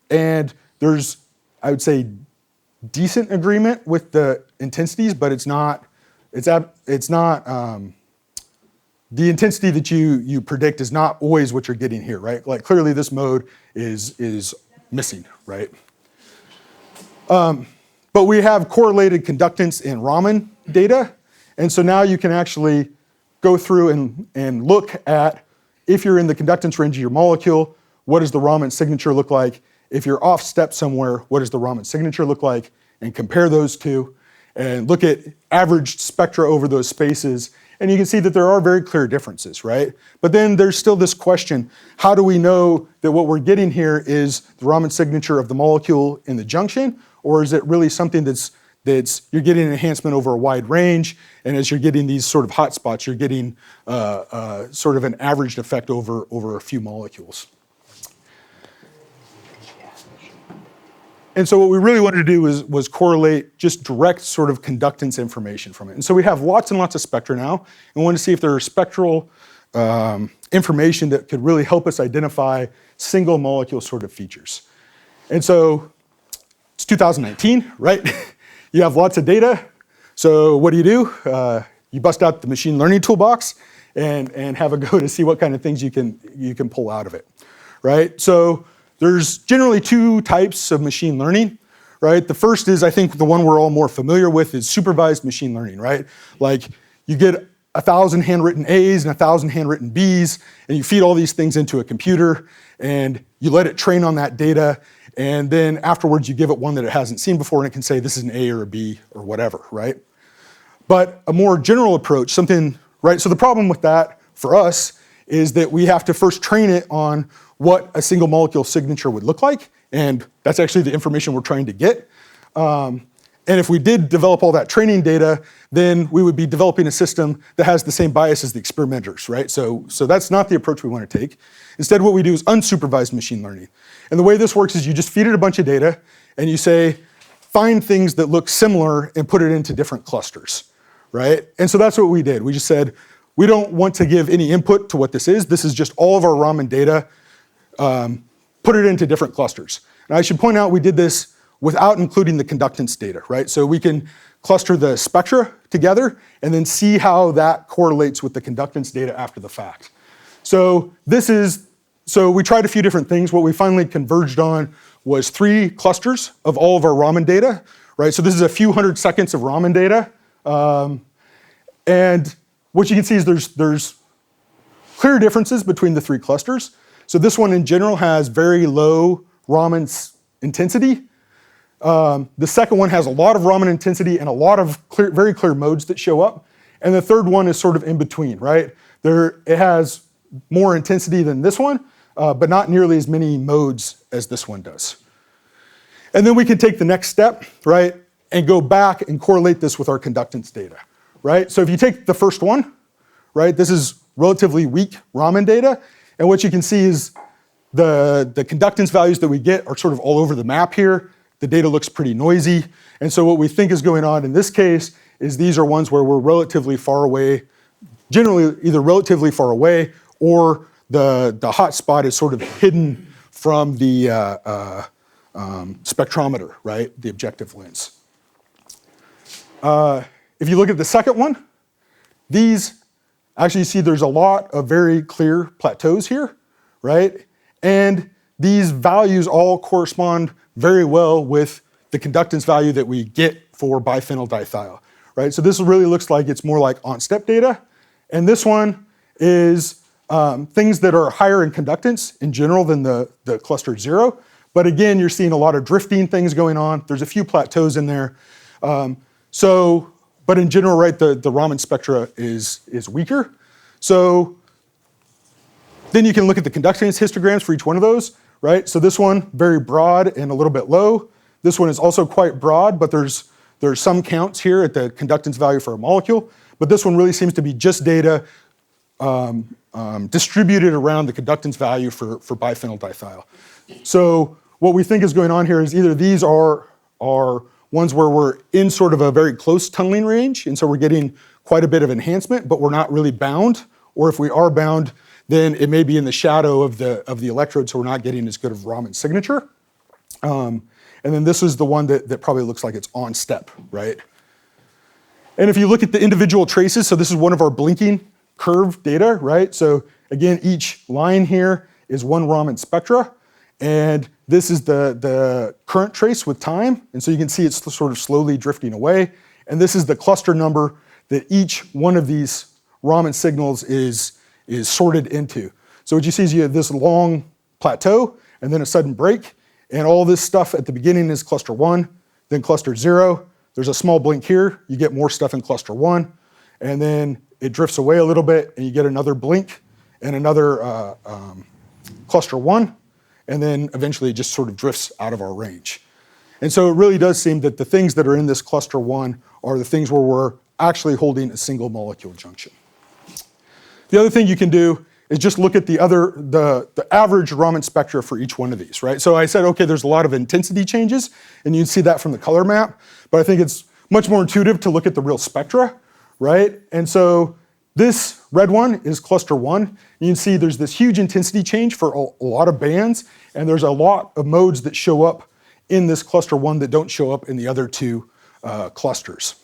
and there's, I would say, decent agreement with the intensities, but it's not the intensity that you predict is not always what you're getting here, right? Like clearly this mode is missing, right? But we have correlated conductance in Raman data, and so now you can actually go through and look at, if you're in the conductance range of your molecule, what does the Raman signature look like? If you're off step somewhere, what does the Raman signature look like? And compare those two, and look at averaged spectra over those spaces, and you can see that there are very clear differences, right? But then there's still this question, how do we know that what we're getting here is the Raman signature of the molecule in the junction, or is it really something that's you're getting an enhancement over a wide range, and as you're getting these sort of hot spots, you're getting sort of an averaged effect over a few molecules. And so what we really wanted to do was correlate just direct sort of conductance information from it. And so we have lots and lots of spectra now, and we wanted to see if there are spectral information that could really help us identify single molecule sort of features. And so it's 2019, right? You have lots of data. So what do? You bust out the machine learning toolbox and have a go to see what kind of things you can pull out of it, right? So there's generally two types of machine learning, right? The first is, I think, the one we're all more familiar with is supervised machine learning, right? Like you get 1,000 handwritten A's and 1,000 handwritten B's, and you feed all these things into a computer, and you let it train on that data, and then afterwards you give it one that it hasn't seen before, and it can say this is an A or a B or whatever, right? But a more general approach, something, right? So the problem with that for us is that we have to first train it on what a single molecule signature would look like, and that's actually the information we're trying to get. And if we did develop all that training data, then we would be developing a system that has the same bias as the experimenters, right? So that's not the approach we want to take. Instead, what we do is unsupervised machine learning. And the way this works is you just feed it a bunch of data, and you say, find things that look similar and put it into different clusters, right? And so that's what we did. We just said, we don't want to give any input to what this is. This is just all of our Raman data. Put it into different clusters. And I should point out we did this without including the conductance data, right? So we can cluster the spectra together and then see how that correlates with the conductance data after the fact. So we tried a few different things. What we finally converged on was 3 clusters of all of our Raman data, right? So this is a few hundred seconds of Raman data. And what you can see is there's clear differences between the 3 clusters. So this one in general has very low Raman intensity. The second one has a lot of Raman intensity and a lot of very clear modes that show up. And the third one is sort of in between, right? It has more intensity than this one, but not nearly as many modes as this one does. And then we can take the next step, right, and go back and correlate this with our conductance data, right? So if you take the first one, right, this is relatively weak Raman data. And what you can see is the conductance values that we get are sort of all over the map here. The data looks pretty noisy. And so what we think is going on in this case is these are ones where we're relatively far away, generally either relatively far away or the hot spot is sort of hidden from the spectrometer, right? The objective lens. If you look at the second one, these actually you see there's a lot of very clear plateaus here, right? And these values all correspond very well with the conductance value that we get for biphenyl dithiol, right? So this really looks like it's more like on-step data. And this one is things that are higher in conductance in general than the cluster 0. But again, you're seeing a lot of drifting things going on. There's a few plateaus in there. But in general, right, the Raman spectra is weaker. So then you can look at the conductance histograms for each one of those, right? So this one, very broad and a little bit low. This one is also quite broad, but there's some counts here at the conductance value for a molecule. But this one really seems to be just data distributed around the conductance value for biphenyl dithiol. So what we think is going on here is either these are ones where we're in sort of a very close tunneling range, and so we're getting quite a bit of enhancement, but we're not really bound. Or if we are bound, then it may be in the shadow of the electrode, so we're not getting as good of Raman signature. And then this is the one that probably looks like it's on step, right? And if you look at the individual traces, so this is one of our blinking curve data, right? So again, each line here is one Raman spectra, and this is the current trace with time, and so you can see it's sort of slowly drifting away. And this is the cluster number that each one of these Raman signals is sorted into. So what you see is you have this long plateau, and then a sudden break, and all this stuff at the beginning is cluster 1, then cluster 0. There's a small blink here, you get more stuff in cluster 1, and then it drifts away a little bit, and you get another blink and another cluster 1, and then eventually it just sort of drifts out of our range. And so it really does seem that the things that are in this cluster 1 are the things where we're actually holding a single molecule junction. The other thing you can do is just look at the average Raman spectra for each one of these, right? So I said, okay, there's a lot of intensity changes, and you can see that from the color map, but I think it's much more intuitive to look at the real spectra, right? And so this red one is cluster 1. You can see there's this huge intensity change for a lot of bands, and there's a lot of modes that show up in this cluster 1 that don't show up in the other two clusters.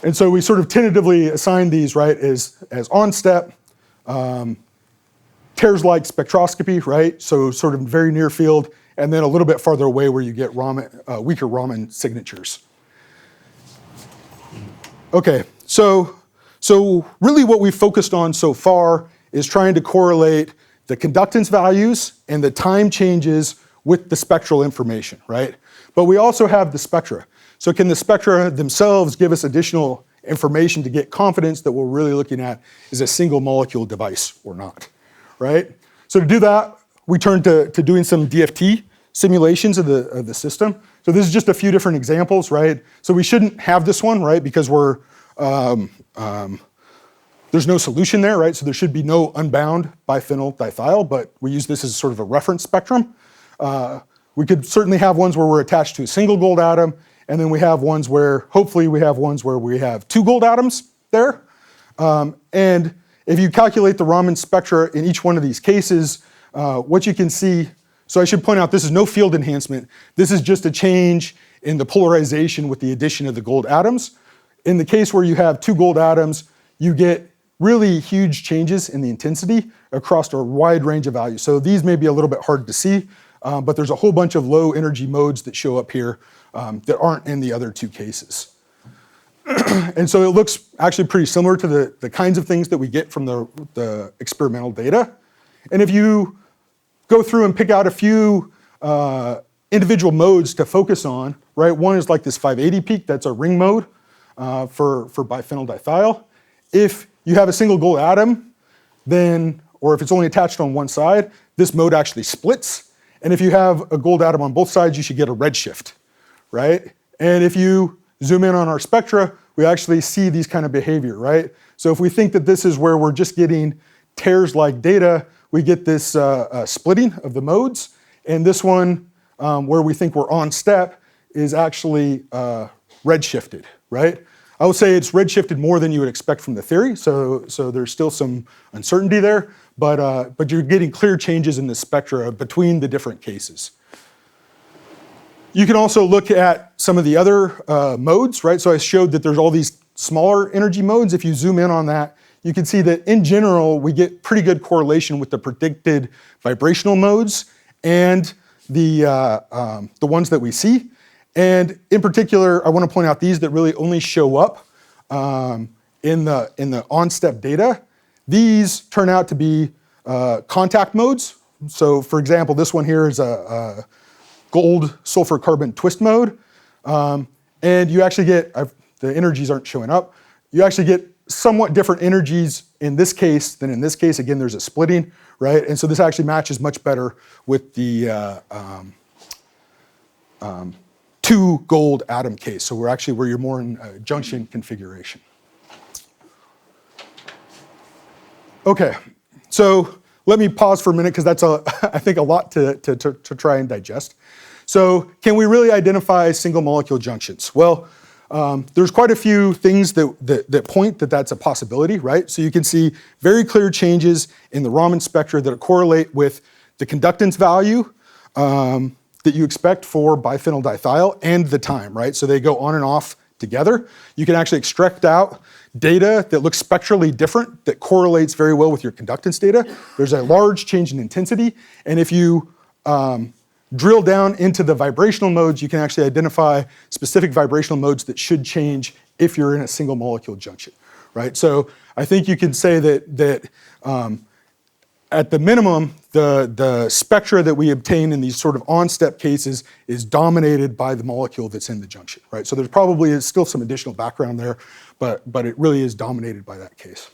And so we sort of tentatively assign these, right, as on-step, TERS-like spectroscopy, right? So sort of very near field, and then a little bit farther away where you get weaker Raman signatures. Okay, so really what we've focused on so far is trying to correlate the conductance values and the time changes with the spectral information, right? But we also have the spectra. So can the spectra themselves give us additional information to get confidence that what we're really looking at is a single molecule device or not, right? So to do that, we turn to doing some Dft simulations of the system. So this is just a few different examples, right? So we shouldn't have this one, right? Because there's no solution there, right? So there should be no unbound biphenyl dithiol, but we use this as sort of a reference spectrum. We could certainly have ones where we're attached to a single gold atom, and then we have ones where, hopefully we have ones where we have 2 gold atoms there. And if you calculate the Raman spectra in each one of these cases, what you can see, so I should point out this is no field enhancement. This is just a change in the polarization with the addition of the gold atoms. In the case where you have 2 gold atoms, you get really huge changes in the intensity across a wide range of values. So these may be a little bit hard to see, but there's a whole bunch of low energy modes that show up here that aren't in the other 2 cases. And so it looks actually pretty similar to the kinds of things that we get from the experimental data. And if you go through and pick out a few individual modes to focus on, right? One is like this 580 peak, that's a ring mode for biphenyl dithiol. If you have a single gold atom, then, or if it's only attached on one side, this mode actually splits. And if you have a gold atom on both sides, you should get a redshift, right? And if you zoom in on our spectra, we actually see these kind of behavior, right? So if we think that this is where we're just getting tears-like data, we get this splitting of the modes. And this one, where we think we're on step, is actually redshifted, right? I would say it's redshifted more than you would expect from the theory, so there's still some uncertainty there, but you're getting clear changes in the spectra between the different cases. You can also look at some of the other modes, right? So I showed that there's all these smaller energy modes. If you zoom in on that, you can see that in general, we get pretty good correlation with the predicted vibrational modes and the ones that we see. And in particular, I want to point out these that really only show up in the on-step data. These turn out to be contact modes. So for example, this one here is a gold sulfur carbon twist mode. And you actually get, the energies aren't showing up, you actually get somewhat different energies in this case than in this case. Again, there's a splitting, right? And so this actually matches much better with the 2 gold atom case. So we're actually where you're more in junction configuration. Okay, so let me pause for a minute because that's I think a lot to try and digest. So can we really identify single molecule junctions? Well, there's quite a few things that point that that's a possibility, right? So you can see very clear changes in the Raman spectra that correlate with the conductance value that you expect for biphenyl dithiol and the time, right? So they go on and off together. You can actually extract out data that looks spectrally different that correlates very well with your conductance data. There's a large change in intensity, and if you drill down into the vibrational modes, you can actually identify specific vibrational modes that should change if you're in a single molecule junction, right? So I think you can say that at the minimum, the spectra that we obtain in these sort of on-step cases is dominated by the molecule that's in the junction, right? So there's probably still some additional background there, but it really is dominated by that case.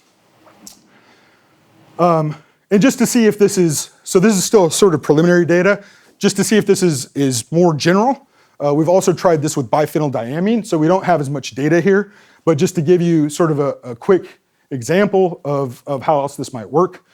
And just to see if this is, so this is still sort of preliminary data, just to see if this is more general, we've also tried this with biphenyl diamine, so we don't have as much data here, but just to give you sort of a quick example of how else this might work.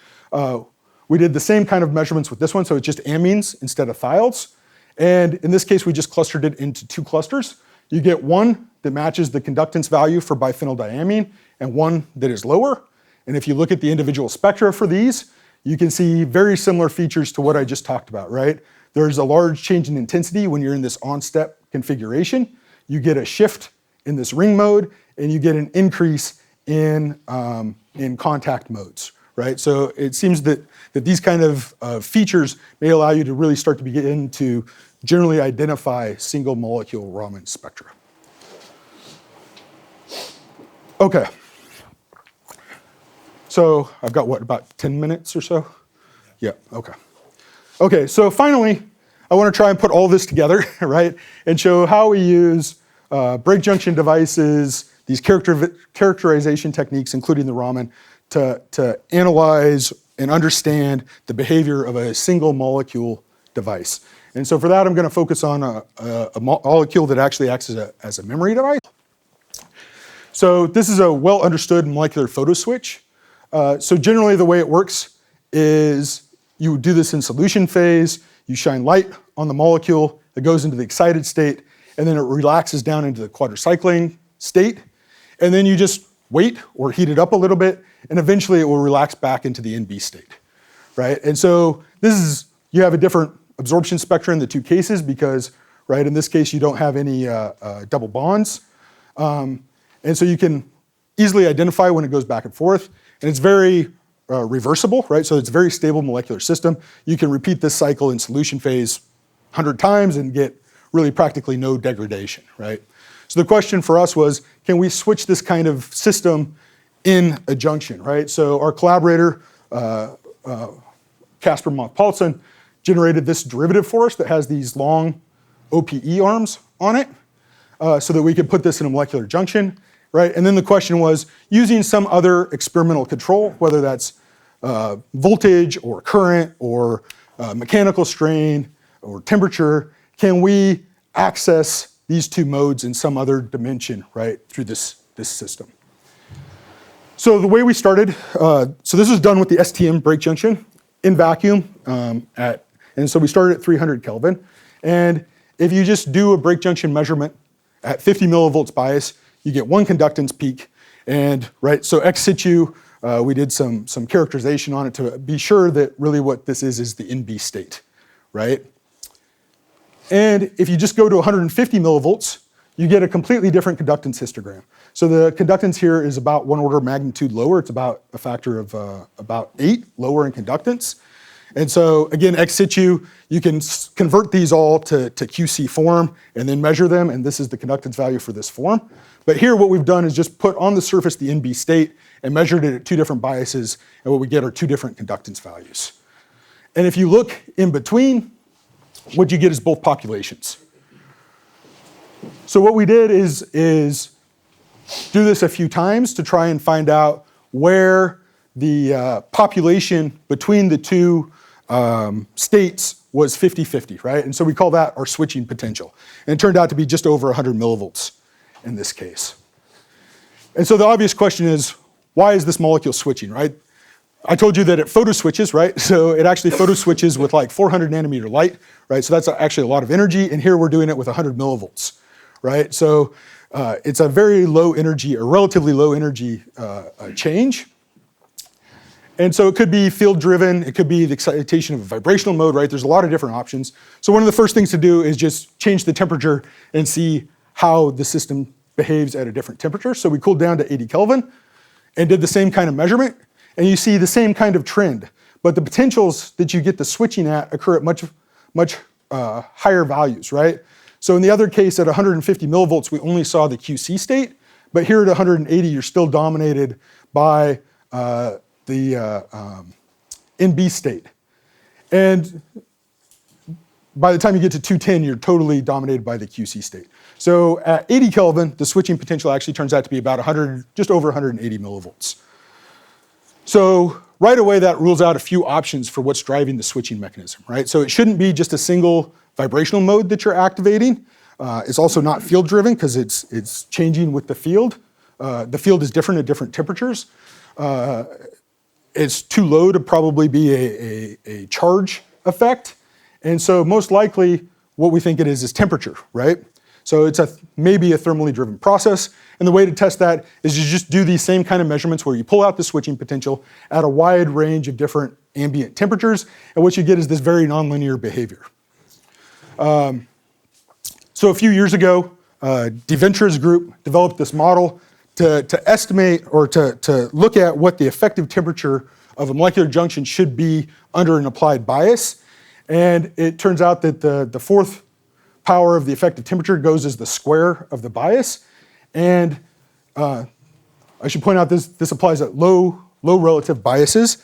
We did the same kind of measurements with this one, so it's just amines instead of thiols. And in this case, we just clustered it into 2 clusters. You get one that matches the conductance value for biphenyl diamine and one that is lower. And if you look at the individual spectra for these, you can see very similar features to what I just talked about, right? There's a large change in intensity when you're in this on-step configuration. You get a shift in this ring mode, and you get an increase in contact modes, right? So it seems that these kind of features may allow you to really start to begin to generally identify single molecule Raman spectra. Okay. So I've got what, about 10 minutes or so? Yeah, okay. Okay, so finally, I want to try and put all this together, right? And show how we use break junction devices, these characterization techniques, including the Raman, to analyze and understand the behavior of a single molecule device. And so for that, I'm going to focus on a molecule that actually acts as a memory device. So this is a well understood molecular photo switch. So generally the way it works is you do this in solution phase, you shine light on the molecule, it goes into the excited state, and then it relaxes down into the quadricycling state, and then you just wait or heat it up a little bit, and eventually it will relax back into the NB state, right? And so this is, you have a different absorption spectra in the 2 cases because, right, in this case you don't have any double bonds. And so you can easily identify when it goes back and forth, and it's very reversible, right? So it's a very stable molecular system. You can repeat this cycle in solution phase 100 times and get really practically no degradation, right? So the question for us was, can we switch this kind of system in a junction, right? So our collaborator, Casper Moth-Paulsen, generated this derivative for us that has these long OPE arms on it so that we could put this in a molecular junction, right? And then the question was, using some other experimental control, whether that's voltage or current or mechanical strain or temperature, can we access these 2 modes in some other dimension, right, through this system? So the way we started, so this was done with the Stm Brake Junction in vacuum, and so we started at 300 Kelvin. And if you just do a brake junction measurement at 50 millivolts bias, you get one conductance peak. And right, so ex situ, we did some characterization on it to be sure that really what this is the NB state, right? And if you just go to 150 millivolts, you get a completely different conductance histogram. So the conductance here is about 1 order of magnitude lower. It's about a factor of about 8 lower in conductance. And so again, ex situ, you can convert these all to QC form and then measure them, and this is the conductance value for this form. But here what we've done is just put on the surface the NB state and measured it at 2 different biases, and what we get are 2 different conductance values. And if you look in between, what you get is both populations. So what we did is do this a few times to try and find out where the population between the two states was 50-50, right? And so we call that our switching potential. And it turned out to be just over 100 millivolts in this case. And so the obvious question is, why is this molecule switching, right? I told you that it photo switches, right? So it actually photo switches with like 400 nanometer light, right? So that's actually a lot of energy, and here we're doing it with 100 millivolts, right? So it's a very low energy, or relatively low energy change. And so it could be field driven, it could be the excitation of a vibrational mode, right? There's a lot of different options. So one of the first things to do is just change the temperature and see how the system behaves at a different temperature. So we cooled down to 80 Kelvin and did the same kind of measurement, and you see the same kind of trend. But the potentials that you get the switching at occur at much higher values, right? So in the other case, at 150 millivolts, we only saw the QC state, but here at 180, you're still dominated by the NB state. And by the time you get to 210, you're totally dominated by the QC state. So at 80 Kelvin, the switching potential actually turns out to be about 100, just over 180 millivolts. So right away, that rules out a few options for what's driving the switching mechanism, right? So it shouldn't be just a single vibrational mode that you're activating. It's also not field driven because it's changing with the field. The field is different at different temperatures. It's too low to probably be a charge effect. And so most likely what we think it is temperature, right? So it's maybe a thermally driven process. And the way to test that is you just do these same kind of measurements where you pull out the switching potential at a wide range of different ambient temperatures, and what you get is this very nonlinear behavior. So a few years ago, DeVentura's group developed this model to estimate or to look at what the effective temperature of a molecular junction should be under an applied bias. And it turns out that the fourth power of the effective temperature goes as the square of the bias. And I should point out this applies at low relative biases.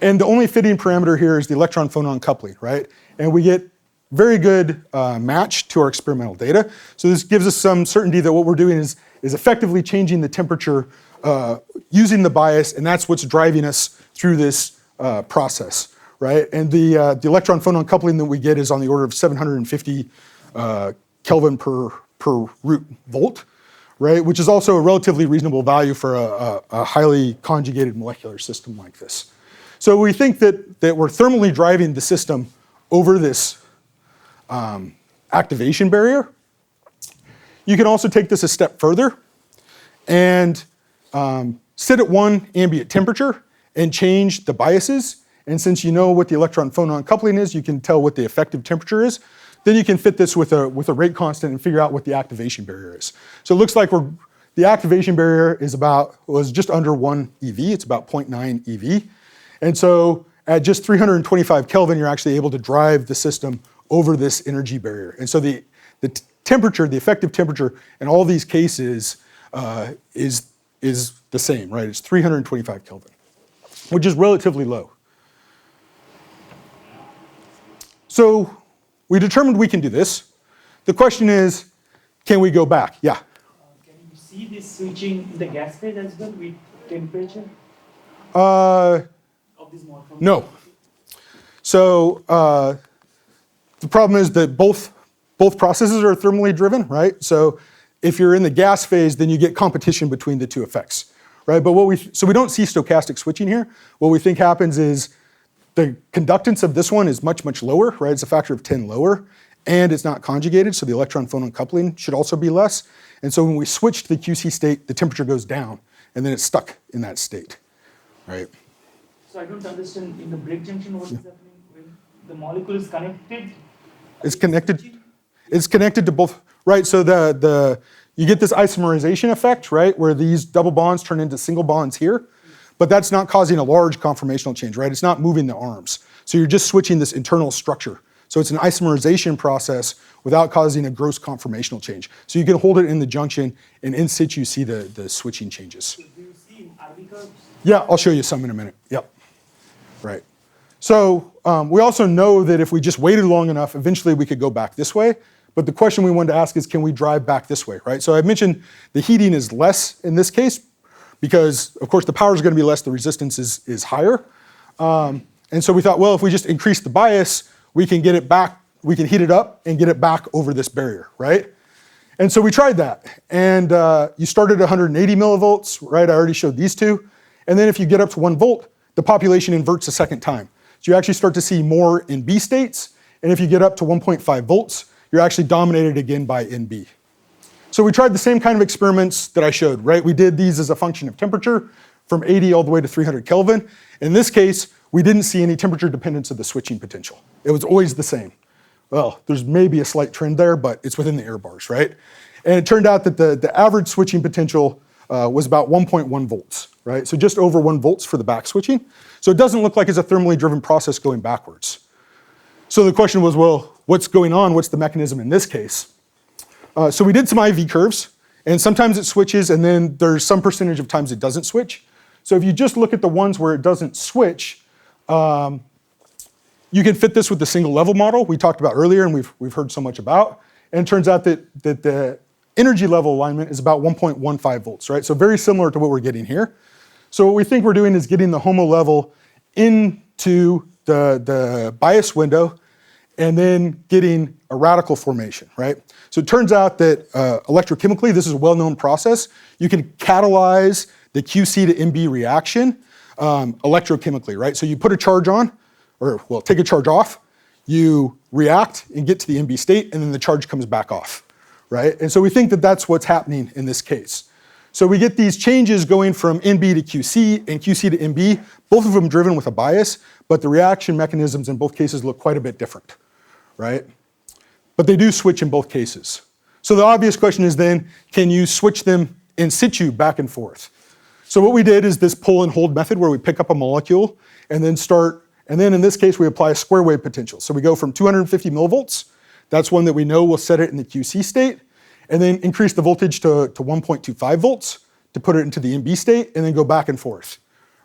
And the only fitting parameter here is the electron-phonon coupling, right? And we get very good match to our experimental data. So this gives us some certainty that what we're doing is effectively changing the temperature using the bias, and that's what's driving us through this process, right? And the electron-phonon coupling that we get is on the order of 750 Kelvin per root volt, right? Which is also a relatively reasonable value for a highly conjugated molecular system like this. So we think that we're thermally driving the system over this activation barrier. You can also take this a step further and sit at one ambient temperature and change the biases. And since you know what the electron-phonon coupling is, you can tell what the effective temperature is. Then you can fit this with a rate constant and figure out what the activation barrier is. So it looks like the activation barrier was just under 1 EV. It's about 0.9 EV. And so at just 325 Kelvin, you're actually able to drive the system over this energy barrier. And so the temperature, the effective temperature in all these cases is the same, right? It's 325 Kelvin, which is relatively low. So we determined we can do this. The question is, can we go back? Yeah? Can you see this switching in the gas phase as well with temperature? Of this model? No. So the problem is that both processes are thermally driven, right? So if you're in the gas phase, then you get competition between the two effects, right? But so we don't see stochastic switching here. What we think happens is the conductance of this one is much, much lower, right? It's a factor of 10 lower, and it's not conjugated, so the electron-phonon coupling should also be less. And so when we switch to the QC state, the temperature goes down, and then it's stuck in that state, right? So I don't understand, in the break junction, what is happening when the molecule is connected? It's connected. It's connected to both, right? So you get this isomerization effect, right, where these double bonds turn into single bonds here, but that's not causing a large conformational change, right? It's not moving the arms. So you're just switching this internal structure. So it's an isomerization process without causing a gross conformational change. So you can hold it in the junction, and in situ see the switching changes. So do you see in IV curves? Yeah, I'll show you some in a minute. Yep. Right. So we also know that if we just waited long enough, eventually we could go back this way. But the question we wanted to ask is, can we drive back this way, right? So I mentioned the heating is less in this case because, of course, the power is going to be less, the resistance is higher. And so we thought, well, if we just increase the bias, we can get it back, we can heat it up and get it back over this barrier, right? And so we tried that. And you start at 180 millivolts, right? I already showed these two. And then if you get up to 1 volt, the population inverts a second time. So you actually start to see more in B states. And if you get up to 1.5 volts, you're actually dominated again by NB. So we tried the same kind of experiments that I showed, right? We did these as a function of temperature from 80 all the way to 300 Kelvin. In this case, we didn't see any temperature dependence of the switching potential. It was always the same. Well, there's maybe a slight trend there, but it's within the error bars, right? And it turned out that the average switching potential was about 1.1 volts, right? So just over 1 volts for the back switching. So it doesn't look like it's a thermally driven process going backwards. So the question was, well, what's going on? What's the mechanism in this case? So we did some IV curves, and sometimes it switches, and then there's some percentage of times it doesn't switch. So if you just look at the ones where it doesn't switch, you can fit this with the single level model we talked about earlier and we've heard so much about. And it turns out that the energy level alignment is about 1.15 volts, right? So very similar to what we're getting here. So what we think we're doing is getting the HOMO level into the bias window and then getting a radical formation, right? So it turns out that electrochemically, this is a well-known process. You can catalyze the QC to MB reaction electrochemically, right? So you put a charge on, or well, take a charge off, you react and get to the MB state, and then the charge comes back off, right? And so we think that that's what's happening in this case. So we get these changes going from NB to QC and QC to MB, both of them driven with a bias, but the reaction mechanisms in both cases look quite a bit different, right? But they do switch in both cases. So the obvious question is then, can you switch them in situ back and forth? So what we did is this pull and hold method where we pick up a molecule and then in this case we apply a square wave potential. So we go from 250 millivolts, that's one that we know will set it in the QC state, and then increase the voltage to 1.25 volts to put it into the MB state, and then go back and forth,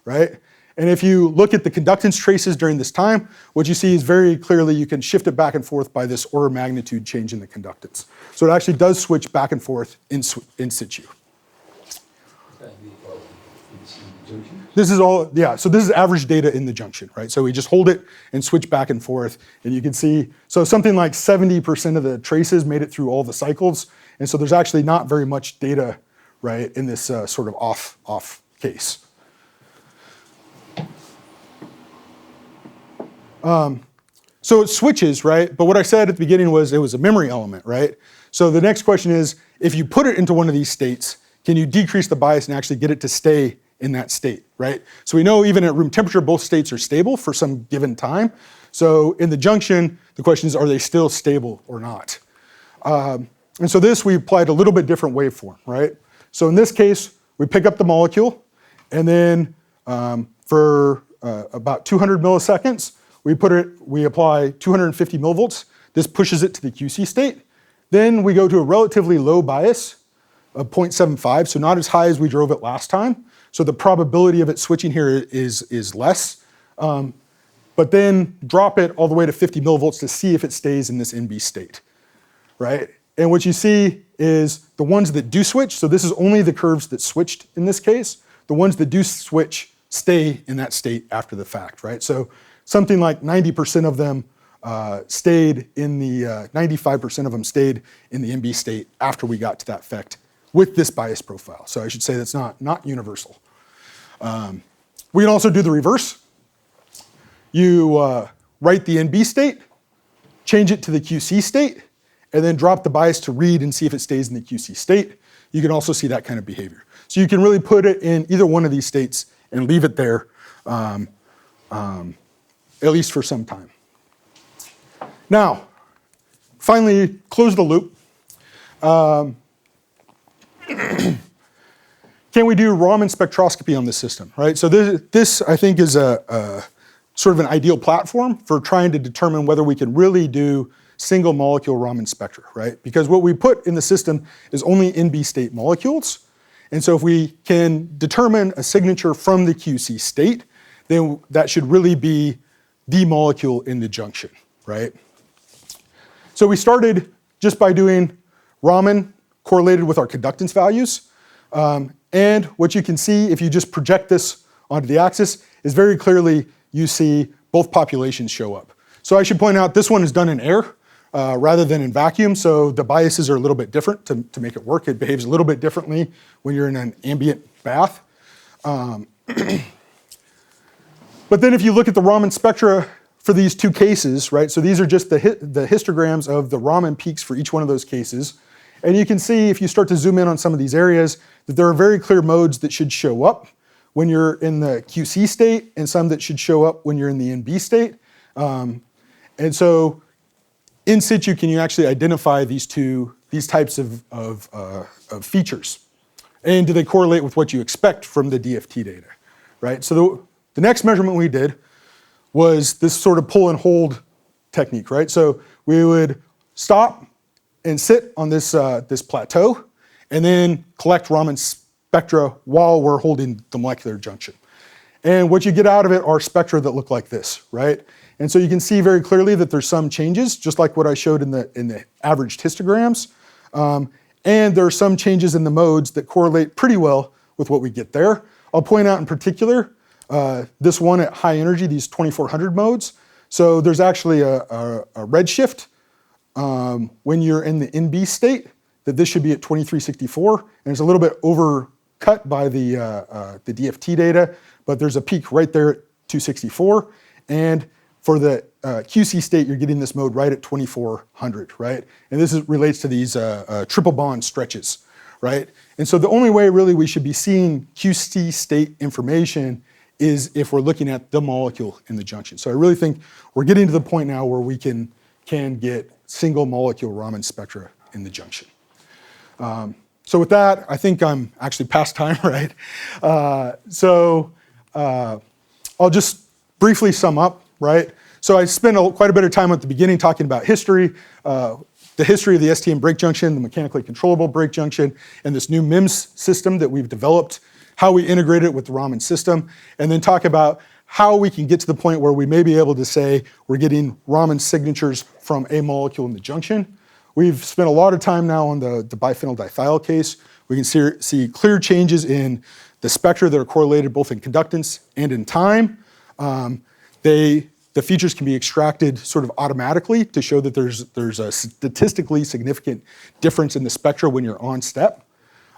right? And if you look at the conductance traces during this time, what you see is very clearly you can shift it back and forth by this order of magnitude change in the conductance. So it actually does switch back and forth in situ. This is all, yeah, so this is average data in the junction, right? So we just hold it and switch back and forth, and you can see, so something like 70% of the traces made it through all the cycles, and so there's actually not very much data, right, in this sort of off case. So it switches, right? But what I said at the beginning was it was a memory element, right? So the next question is, if you put it into one of these states, can you decrease the bias and actually get it to stay in that state, right? So we know even at room temperature, both states are stable for some given time. So in the junction, the question is, are they still stable or not? And so this, we applied a little bit different waveform, right? So in this case, we pick up the molecule, and then for about 200 milliseconds, we apply 250 millivolts. This pushes it to the QC state. Then we go to a relatively low bias of 0.75, so not as high as we drove it last time. So the probability of it switching here is less. But then drop it all the way to 50 millivolts to see if it stays in this NB state, right? And what you see is the ones that do switch, so this is only the curves that switched in this case, the ones that do switch stay in that state after the fact, right? So something like 90% of them stayed in the 95% of them stayed in the NB state after we got to that effect with this bias profile. So I should say that's not universal. We can also do the reverse. You write the NB state, change it to the QC state, and then drop the bias to read and see if it stays in the QC state. You can also see that kind of behavior. So you can really put it in either one of these states and leave it there, at least for some time. Now, finally, close the loop. Can we do Raman spectroscopy on this system, right? So this I think, is a sort of an ideal platform for trying to determine whether we can really do single molecule Raman spectra, right? Because what we put in the system is only NB state molecules. And so if we can determine a signature from the QC state, then that should really be the molecule in the junction, right? So we started just by doing Raman correlated with our conductance values. And what you can see if you just project this onto the axis is very clearly you see both populations show up. So I should point out this one is done in air rather than in vacuum, so the biases are a little bit different to make it work. It behaves a little bit differently when you're in an ambient bath. But then if you look at the Raman spectra for these two cases, right, so these are just the histograms of the Raman peaks for each one of those cases. And you can see if you start to zoom in on some of these areas that there are very clear modes that should show up when you're in the QC state and some that should show up when you're in the NB state. And so in situ, can you actually identify these types of features? And do they correlate with what you expect from the DFT data, right? So the next measurement we did was this sort of pull and hold technique, right? So we would stop and sit on this plateau and then collect Raman spectra while we're holding the molecular junction. And what you get out of it are spectra that look like this, right? And so you can see very clearly that there's some changes, just like what I showed in the averaged histograms. And there are some changes in the modes that correlate pretty well with what we get there. I'll point out in particular, this one at high energy, these 2400 modes. So there's actually a redshift when you're in the NB state, that this should be at 2364, and it's a little bit overcut by the DFT data, but there's a peak right there at 264, and for the QC state, you're getting this mode right at 2400, right? And this relates to these triple bond stretches, right? And so the only way really we should be seeing QC state information is if we're looking at the molecule in the junction. So I really think we're getting to the point now where we can get single molecule Raman spectra in the junction. So with that, I think I'm actually past time, right? I'll just briefly sum up, right? So I spent quite a bit of time at the beginning talking about history, the history of the Stm Brake Junction, the mechanically controllable brake junction, and this new MEMS system that we've developed, how we integrate it with the Raman system, and then talk about how we can get to the point where we may be able to say we're getting Raman signatures from a molecule in the junction. We've spent a lot of time now on the biphenyl dithiol case. We can see clear changes in the spectra that are correlated both in conductance and in time. The features can be extracted sort of automatically to show that there's a statistically significant difference in the spectra when you're on step.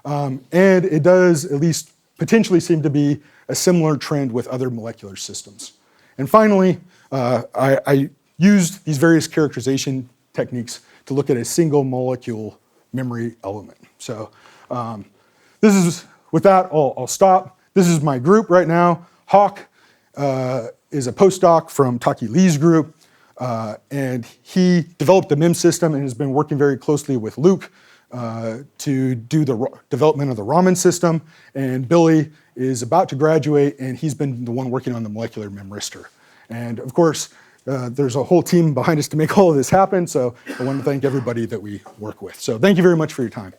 And it does at least potentially seem to be a similar trend with other molecular systems. And finally, I used these various characterization techniques to look at a single molecule memory element. So with that, I'll stop. This is my group right now. Hawk is a postdoc from Taki Lee's group, and he developed the MEMS system and has been working very closely with Luke to do the development of the Raman system. And Billy is about to graduate, and he's been the one working on the molecular memristor. And of course, there's a whole team behind us to make all of this happen, so I want to thank everybody that we work with. So thank you very much for your time.